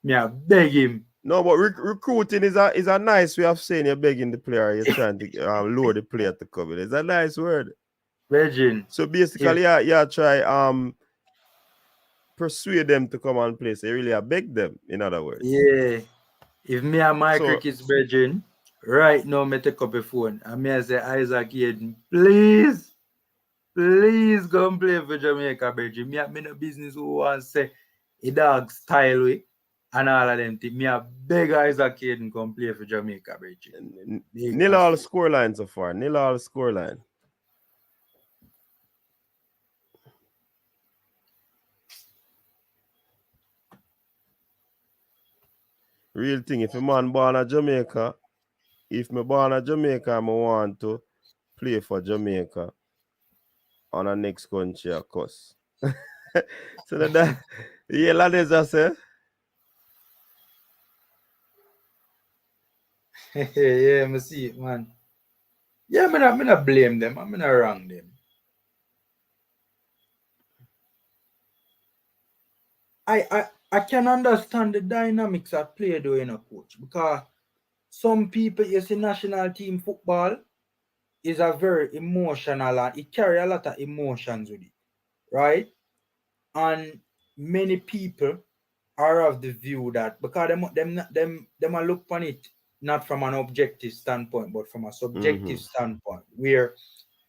Me I beg him. No, but recruiting is a nice way of saying you're begging the player, you're trying to lure the player to come in. It's a nice word. Virgin. So basically, yeah, try persuade them to come and play. So you really beg them, in other words. Yeah. If me and my cricket's virgin, right now me take up a phone and me I say Isaac Hayden, please come play for Jamaica, virgin. Me no business who want to say a dog style way and all of them things. Me a beg Isaac Hayden come play for Jamaica, virgin. Nil all scoreline so far. Nil all scoreline. Real thing, if a man born in Jamaica, I want to play for Jamaica on the next country, of course. So that yeah, ladies, I say. Yeah, I see it, man. Yeah, I'm not blame them. I'm not wrong them. I can understand the dynamics at play though, you know, coach, because some people, you see, national team football is a very emotional and it carry a lot of emotions with it, right? And many people are of the view that because them look upon it not from an objective standpoint, but from a subjective standpoint, where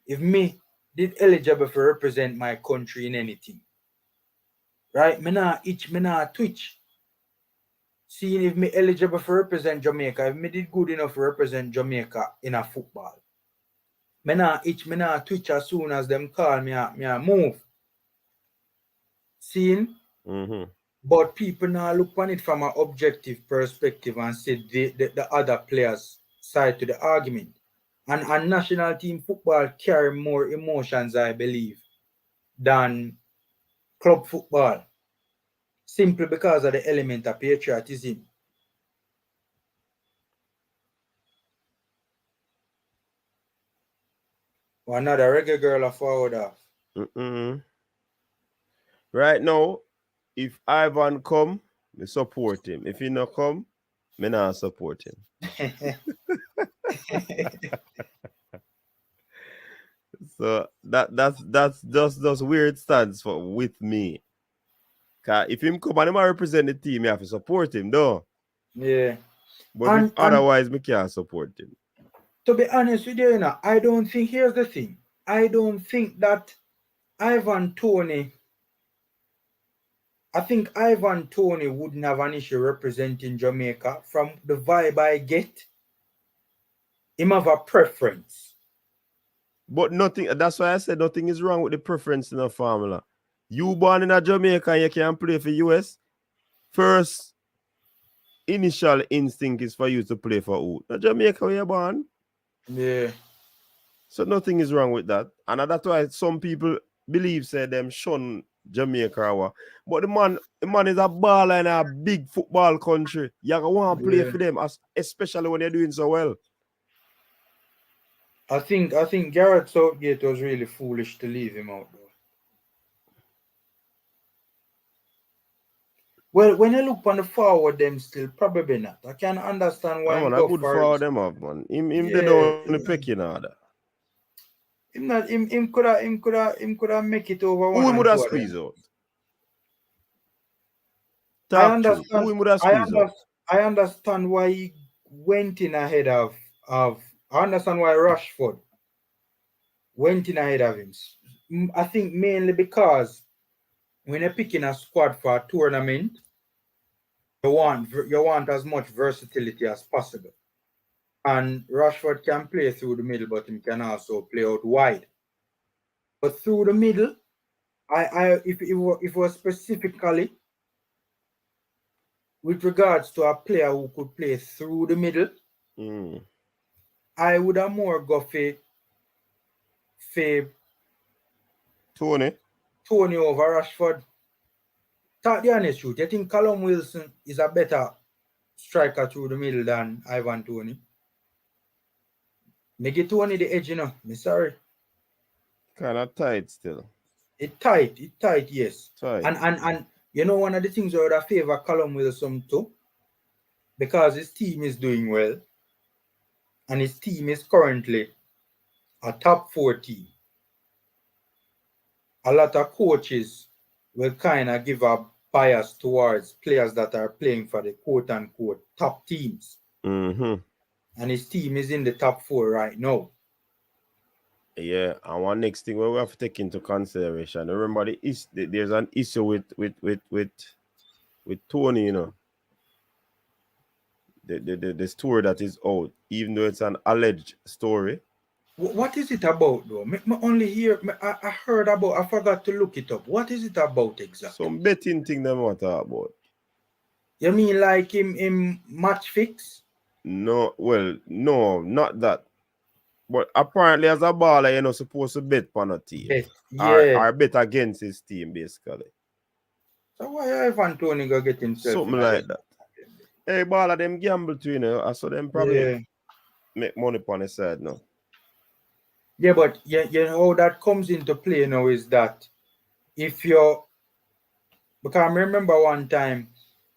if me did eligible to represent my country in anything, right? Me nah twitch. Seeing if me eligible to represent Jamaica, if me did good enough to represent Jamaica in a football. Me nah twitch as soon as them call me a move. Seeing? But people now look on it from an objective perspective and say the other players' side to the argument. And national team football carry more emotions, I believe, than club football. Simply because of the element of patriotism. Or another reggae girl a forward off. Right now, if Ivan come, me support him. If he not come, me not support him. So that's just weird stance for with me. Cause if him come and him a represent the team, you have to support him, though. Yeah. But if And otherwise, me can't support him. to be honest with you, I don't think, here's the thing. I don't think that Ivan Toney, I think Ivan Toney wouldn't have an issue representing Jamaica. From the vibe I get, him have a preference. But nothing, that's why I said nothing is wrong with the preference in a formula. You born in a Jamaica and you can play for US. First initial instinct is for you to play for who? The Jamaica where you're born. Yeah. So nothing is wrong with that. And that's why some people believe say them shun Jamaica or what. But the man is a baller in a big football country. You want to play for them, especially when they're doing so well. I think Gareth Southgate was really foolish to leave him out though. Well, when you look on the forward, them still probably not. I can understand why Man, him a go good for for it. them up, man. Him Yeah. they don't the pecking order. Him coulda make it over one. Who would have two squeezed out? I Talk true. understand. Who would have squeezed out? I understand why he went in ahead of. I understand why Rashford went in ahead of him. I think mainly because when you're picking a squad for a tournament, you want as much versatility as possible. And Rashford can play through the middle, but he can also play out wide. But through the middle, if it was specifically with regards to a player who could play through the middle, I would have more go for Tony over Rashford. Talk the honest truth. I think Callum Wilson is a better striker through the middle than Ivan Toney. Make it Tony the edge, Me sorry. kind of tight still. It tight, yes. Tight. And one of the things I would have favor Callum Wilson too, because his team is doing well, and his team is currently a top 4 team. A lot of coaches will kind of give a bias towards players that are playing for the quote-unquote top teams. Mm-hmm. And his team is in the top 4 right now. Yeah, and one next thing we have to take into consideration. Remember, there's an issue with Tony, the story that is out, even though it's an alleged story. What is it about, though? Me only hear. I heard about. I forgot to look it up. What is it about exactly? Some betting thing them want to talk about. You mean like him match fix? No, well, no, not that. But apparently, as a baller, you're not supposed to bet on a team. Or bet against his team, basically. So why Ivan Toney go get himself something like that? Hey, baller, them gamble too, I saw them probably make money on the side now. Yeah, but how that comes into play now is that if you're, because I remember one time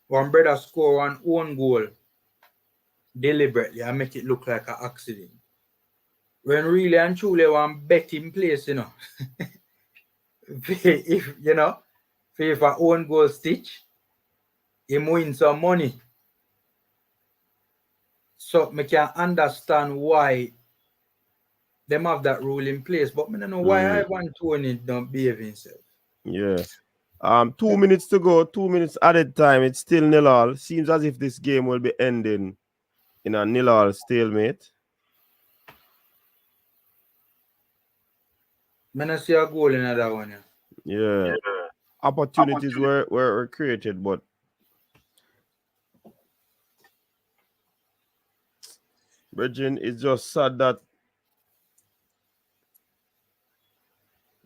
one brother score one own goal deliberately and make it look like an accident. When really and truly one bet in place, if if a own goal stitch, him win some money. So I can understand why them have that rule in place, but I don't know why Ivan Toney don't behave himself. Yeah. 2 minutes to go, 2 minutes added time. It's still 0-0. Seems as if this game will be ending in a 0-0 stalemate. I don't see a goal in that one. Yeah. Opportunities were created, but Bridging, it's just sad that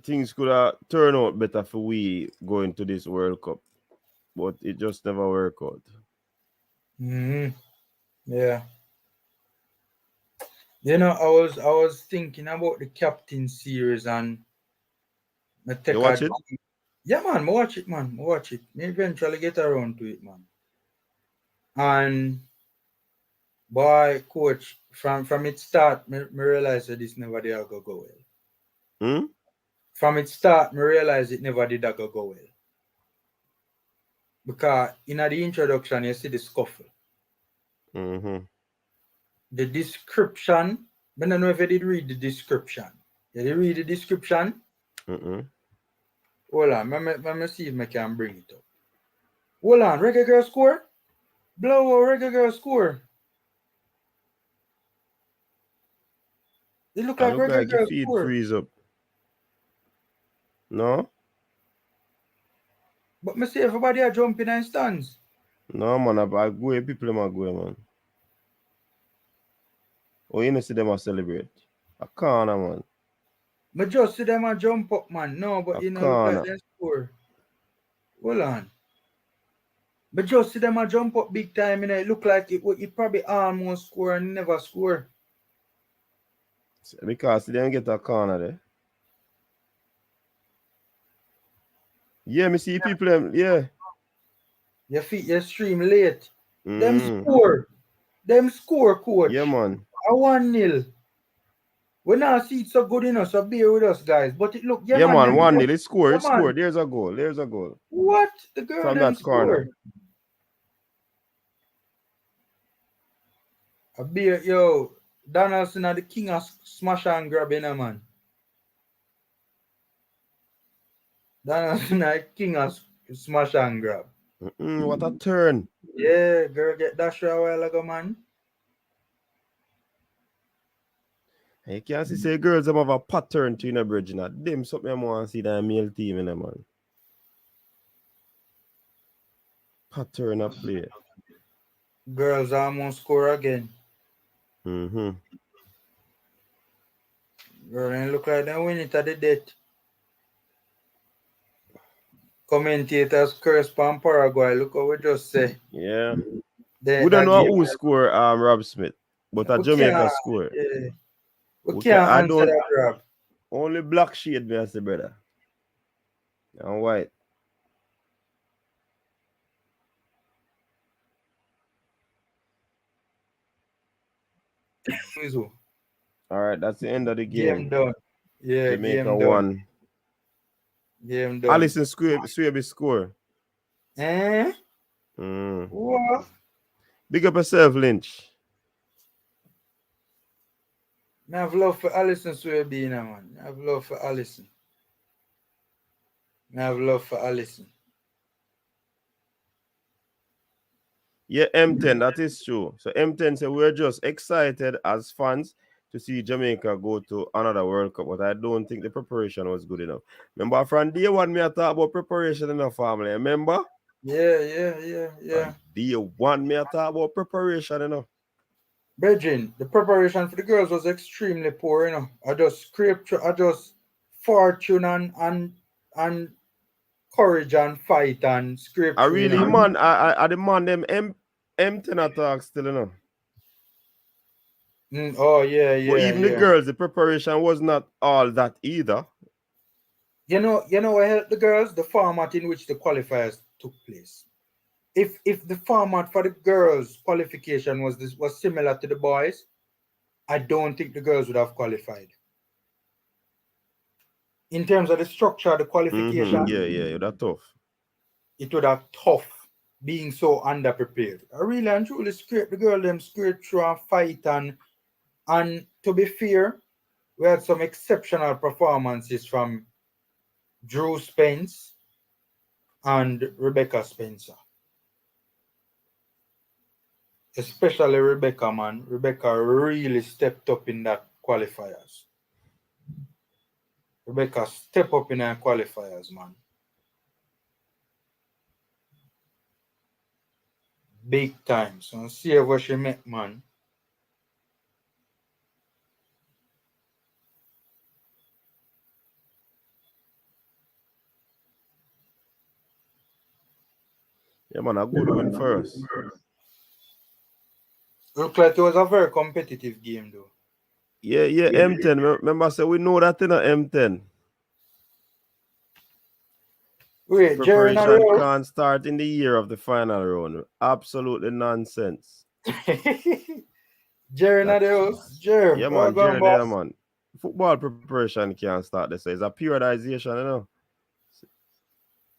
things could have turned out better for we going to this World Cup, but it just never worked out. Yeah. You know, I was thinking about the Captain series and I You take watch a it? yeah man, I watch it man, I watch it. Me eventually get around to it man. And boy, coach, from its start, me realize that this never did go well. Hmm? From its start, me realize it never did go well. Because in the introduction, you see the scuffle. Mm-hmm. The description, I don't know if you did read the description. You did read the description? Mm-mm. Hold on, let me see if I can bring it up. Hold on, Reggae Girl score? Blow Reggae Girl score. It look I like look Reggae like your Girl feed score. freeze up. No? But me see everybody are jumping and stands. No, man. I go where people them go, man. Oh, you know see them a celebrate. I can't, man. Me just see them a jump up, man. No, I but you know, look like can't. they score. Hold on. But just see them a jump up big time, you know. It look like it probably almost score and never score. Because they don't get a corner there. Yeah, me see people them. Yeah. Your stream late. Them Mm. score. Them score, Yeah, coach. man. A 1-0. We now see it so good enough, so bear with us, guys. But it look, yeah, Yeah, man, man. them 1-0. It score. yeah, It score. man. There's a goal. There's a goal. What? The girl From them that corner. score. A beer, yo. Donaldson are the king of smash and grab, you know, man. Donaldson are the king of smash and grab. What a turn. Yeah, girl get dashed a while ago, man. You can't say girls them have a pattern to in a bridge. Them something I want to see that male team in them, man. Pattern of play. Girls almost score again. Mm-hmm. Girl, and look like they win it at the death. Commentators curse from Paraguay. Look what we just say. Yeah. We don't That know game. who score Rob Smith, but a We can't, Jamaica score. yeah, we We can, can't I answer don't that, Rob. only black shade me as the brother. And white. All right, that's the end of the Game game. done. Yeah, Jamaica game done. won. Game done. Allison Swaby score. Eh? Mm. What? Big up yourself, Lynch. I have love for Alison Swaby, man. I have love for Alison. I have love for Alison. Yeah, M10, that is true. So M10 said we're just excited as fans to see Jamaica go to another World Cup, but I don't think the preparation was good enough. Remember from day one, me I talk about preparation in the family. Remember? Yeah. From day one, me I talk about preparation, Bridging, the preparation for the girls was extremely poor, you know. I just scripture, I just fortune and courage and fight and I scripture, you really, know. man, I demand them M10 attacks still, Oh yeah, But yeah, even the yeah. girls, the preparation was not all that either. You know what helped the girls? The format in which the qualifiers took place. If the format for the girls qualification was similar to the boys, I don't think the girls would have qualified. In terms of the structure of the qualification, Yeah, that's tough. it would have tough being so underprepared. I really and truly scrape the girl them scrape through and fight and to be fair, we had some exceptional performances from Drew Spence and Rebecca Spencer. Especially Rebecca, man. Rebecca really stepped up in that qualifiers. Rebecca step up in her qualifiers, man. Big time. So see what she make, man. Yeah, man, a good win for us. Look like it was a very competitive game, though. Yeah, M10. Remember, I said we know that in a M10. Wait, Jerry not Preparation there? can't start in the year of the final round. Absolutely nonsense. Jerry not there? Jerry, Yeah, where man, going, Jerry there, boss? man. Football preparation can't start this. It's a periodization, you know.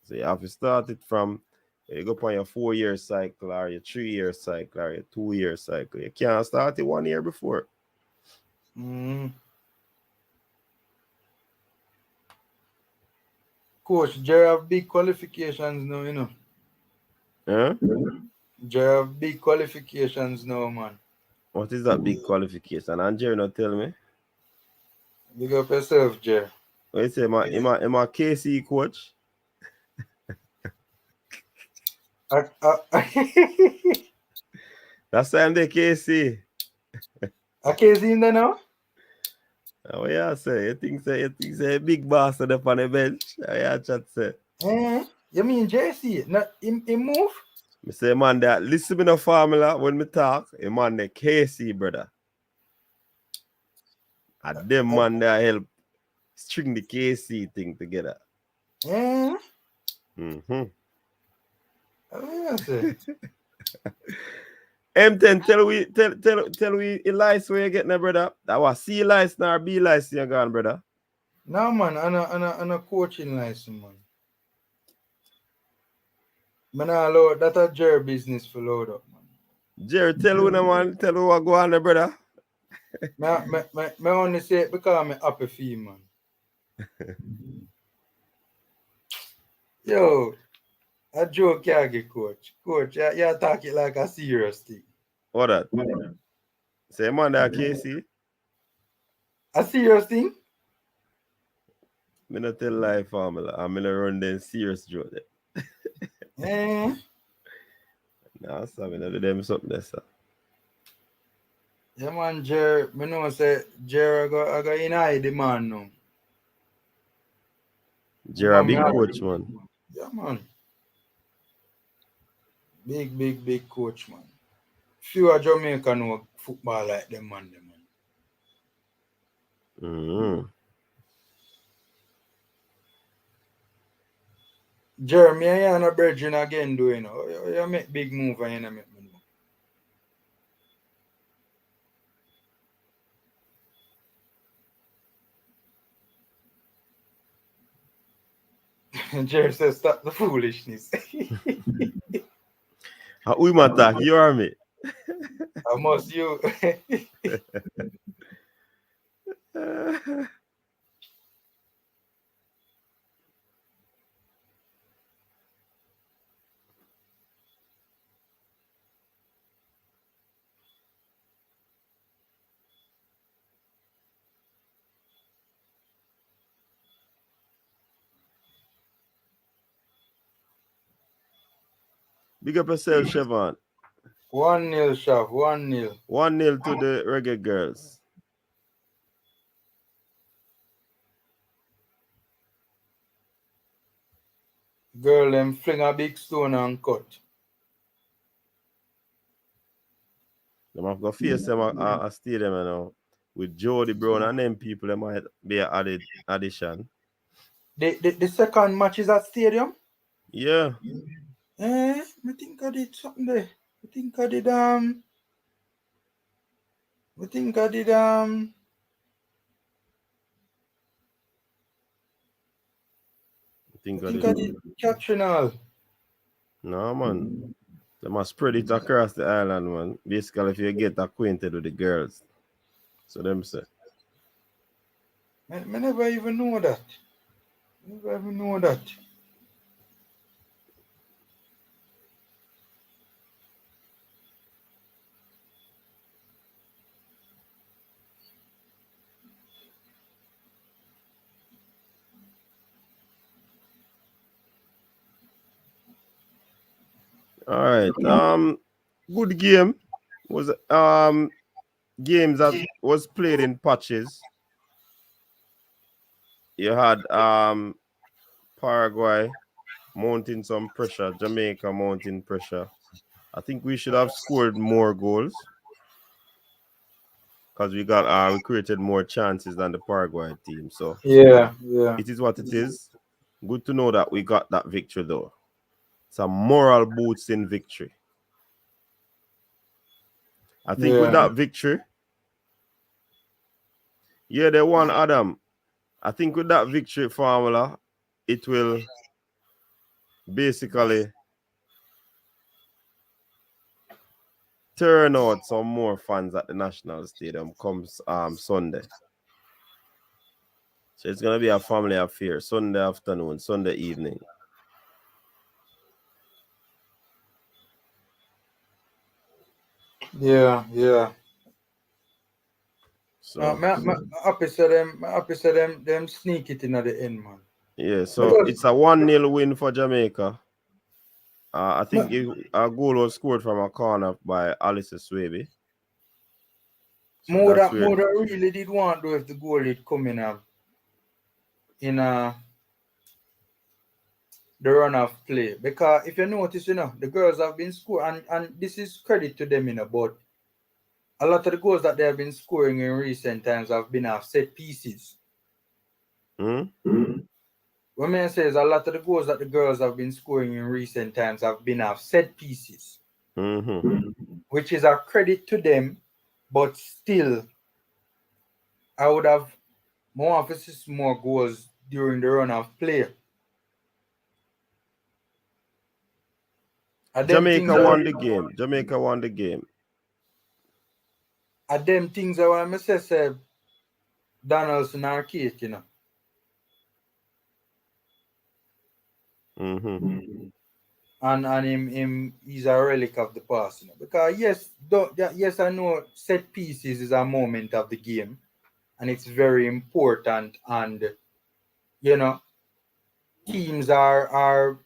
So you have to start it from you go on your 4-year cycle or your 3-year cycle or your 2-year cycle. You can't start it 1 year before. Coach, Jerry have big qualifications now, you know. Huh? Jerry have big qualifications now, man. What is that big qualification? And Jerry not tell me. Big up yourself, Jerry. What you say, am I KC coach? That's time they KC. I can't see him there now? What you say? You think say big boss on the bench? I chat say. You mean JC? Not him move? Me say man that listen me no formula when me talk. A man the KC brother. And them man that help string the KC thing together. Mm-hmm. M10 tell we Elias where you getting there, brother. That was C license or B license you gone, brother. No man, I'm a coaching license, man. Man, I allow that a Jerry business for load up, man. Jerry, tell me what go on there, brother. Me only say it because I'm happy for you, man. Yo, a joke can't get coach. Coach, you talk it like a serious thing. What that? Say man that KC. A serious thing? Me not tell lie formula. I'm gonna run them serious joke there. Nah, so me not do them something there, sir. Yeah, man, Jerry. Me know say Jerry I go in high demand now. Jerry a big coach, man. Yeah, man. Big coach, man. Few of Jamaica know football like them, man. Mm-hmm. Jeremy, I am a brethren again doing. You make big move and you make me know. Jerry says stop the foolishness. We man talk, you are me. I must you. Big up yourself, Siobhan. 1-0, Shav, 1-0. 1-0 to the Reggae Girlz. Girl, them fling a big stone and cut. Them have got face them a stadium, you know, with Jody Brown and them people. They might be an added addition. The second match is at stadium? Yeah. I think I did something there. I think I did caption all. No, man. They must spread it across the island, man. Basically, if you get acquainted with the girls. So them say. I never even know that. All right. Good game. Was games that was played in patches. You had Paraguay mounting some pressure, Jamaica mounting pressure. I think we should have scored more goals. because we created more chances than the Paraguay team. So Yeah. it is what it is. Good to know that we got that victory though. It's a moral boosting victory. I think with that victory, yeah, they won, Adam. I think with that victory formula, it will basically turn out some more fans at the National Stadium comes Sunday. So it's gonna be a family affair, Sunday afternoon, Sunday evening. Yeah. So My happy say them sneak it in at the end, man. yeah, so Because it's a 1-0 win for Jamaica. I think a goal was scored from a corner by Alice Swaby. So more that's that where really did want though if the goal did come in the run of play. Because if you notice, the girls have been scoring and this is credit to them, but a lot of the goals that they have been scoring in recent times have been off set pieces. What I say is a lot of the goals that the girls have been scoring in recent times have been off set pieces. Which is a credit to them, but still I would have more emphasis, more goals during the run of play. Jamaica won the game. Jamaica won the game. Are them things I want to say Donaldson or Kate, And him he's a relic of the past, Because yes, I know set pieces is a moment of the game and it's very important, and teams are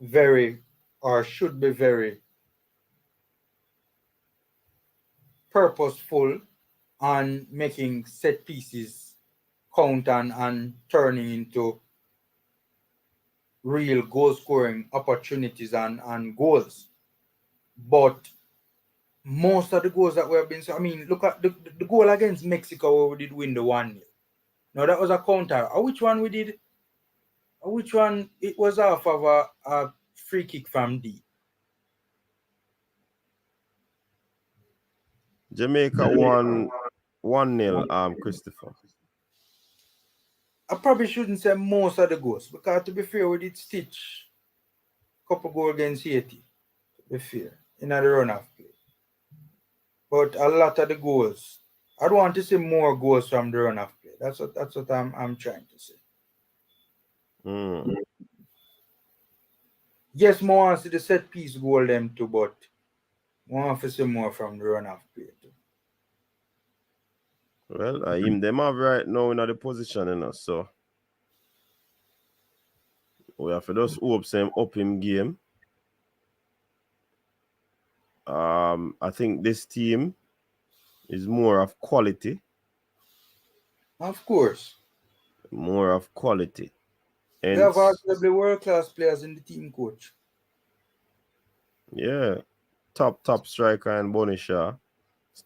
very or should be very purposeful on making set pieces count and turning into real goal scoring opportunities and goals. But most of the goals that we have been, look at the goal against Mexico where we did win the 1-0. Now that was a counter. Which one we did? Which one? It was off of a free kick from D. Jamaica won 1-0, Christopher. I probably shouldn't say most of the goals because to be fair, we did stitch a couple goals against Haiti. To be fair, in the run of play. But a lot of the goals, I don't want to see more goals from the run of play. That's what I'm trying to say. Yes, more want to see the set piece goal them too, but more want to see more from the run of play too. Well, them have right now in the position, so we have to just hope same up him game. I think this team is more of quality. Of course. More of quality. We have arguably world-class players in the team, coach. Yeah. Top striker and Bonisha.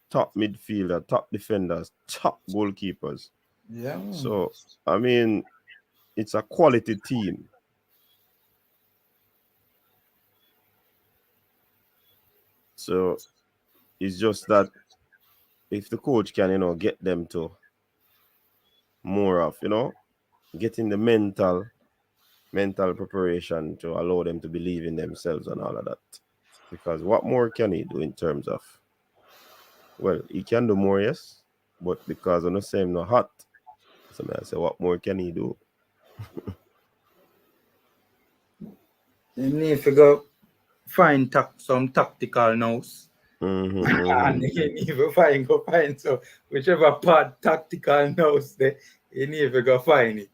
Top midfielder, top defenders, top goalkeepers. Yeah. So, it's a quality team. So, it's just that if the coach can, get them to more of, getting the mental preparation to allow them to believe in themselves and all of that. Because what more can he do in terms of, well, he can do more, yes, but because I'm not saying no hot, so I say, what more can he do? You need to go find some tactical notes. And you need to find so whichever part tactical notes there, you need to go find it.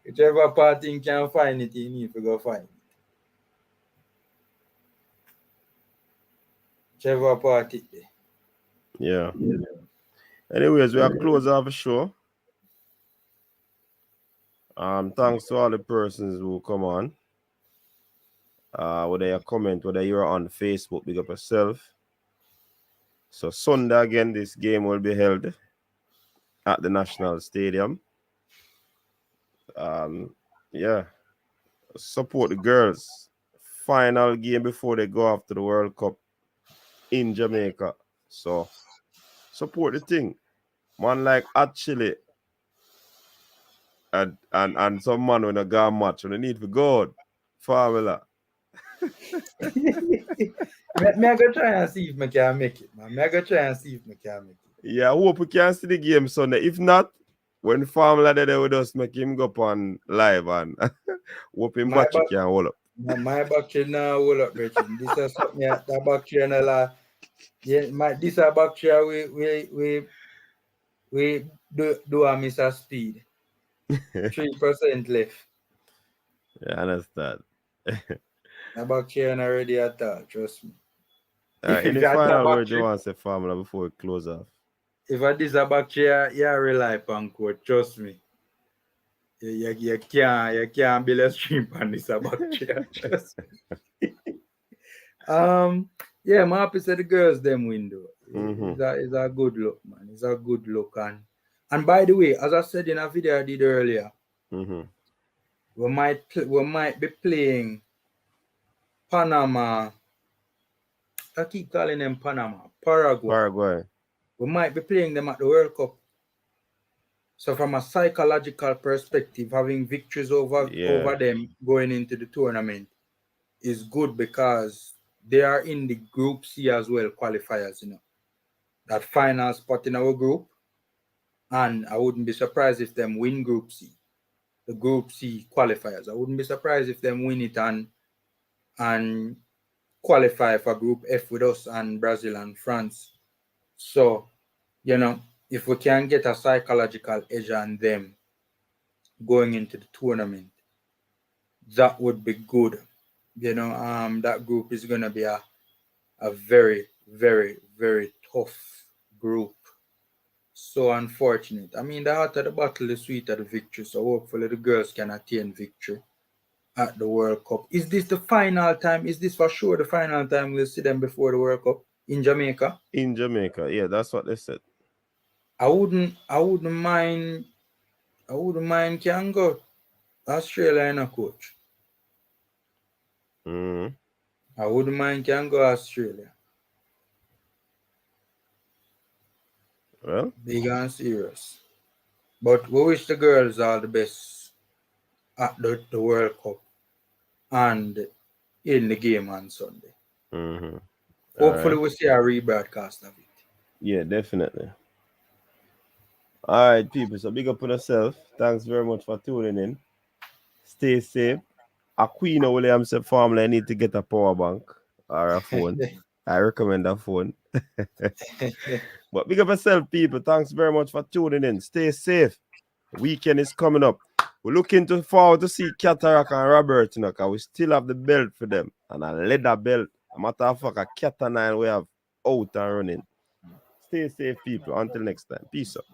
Whichever part you can find it, you need to go find it. Whichever part it there. Yeah. Anyways, we are close off the show. Thanks to all the persons who come on. Whether you comment, whether you're on Facebook, big up yourself. So Sunday again, this game will be held at the National Stadium. Yeah, support the girls. Final game before they go off to the World Cup in Jamaica. So support the thing. Man like actually and some man when a gun match when they need for God. Formula. Me I go try and see if I can make it, man. Me I go try and see if I can make it. Yeah, I hope we can see the game Sunday. If not, when Formula there with us, make him go up on live and hope him battery can hold up. My battery now hold up, Richard. This is something that battery and a this a battery we do a miss a speed. 3% left. Yeah, I understand. My battery and already at all, trust me. Any final word you want to say, Formula, before we close off? If I this a battery, you rely upon code, trust me. You can't build a stream on this a battery, trust me. Yeah, I'm happy to the girls them window. It's a good look, man. It's a good look. And by the way, as I said in a video I did earlier, we might be playing Panama. I keep calling them Panama. Paraguay. We might be playing them at the World Cup. So from a psychological perspective, having victories over them going into the tournament is good because they are in the Group C as well, qualifiers, that final spot in our group. And I wouldn't be surprised if them win Group C, the Group C qualifiers. I wouldn't be surprised if them win it and qualify for Group F with us and Brazil and France. So, if we can get a psychological edge on them going into the tournament, that would be good. That group is going to be a very, very, very tough group. So unfortunate. I mean, the heart of the battle is sweet of the victory. So hopefully the girls can attain victory at the World Cup. Is this the final time? Is this for sure the final time we'll see them before the World Cup in Jamaica? In Jamaica, yeah, that's what they said. I wouldn't mind can go Australia in a coach. I wouldn't mind can go Australia. Well, big and serious. But we wish the girls all the best at the World Cup and in the game on Sunday. Hopefully we'll see a rebroadcast of it. Yeah, definitely. All right, people. So big up on yourself. Thanks very much for tuning in. Stay safe. Aquino Williams Formula, I need to get a power bank or a phone. I recommend a phone. But big up yourself, people. Thanks very much for tuning in. Stay safe. Weekend is coming up. We're looking forward to see Cataract and Robert, because we still have the belt for them. And a leather belt. A matter of fact, a Cat 9 we have out and running. Stay safe, people. Until next time. Peace out.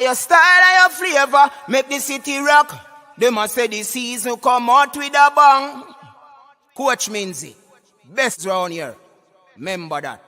Your style and your flavor make the city rock. They must say the season come out with a bang. Coach Minzy, best round here. Remember that.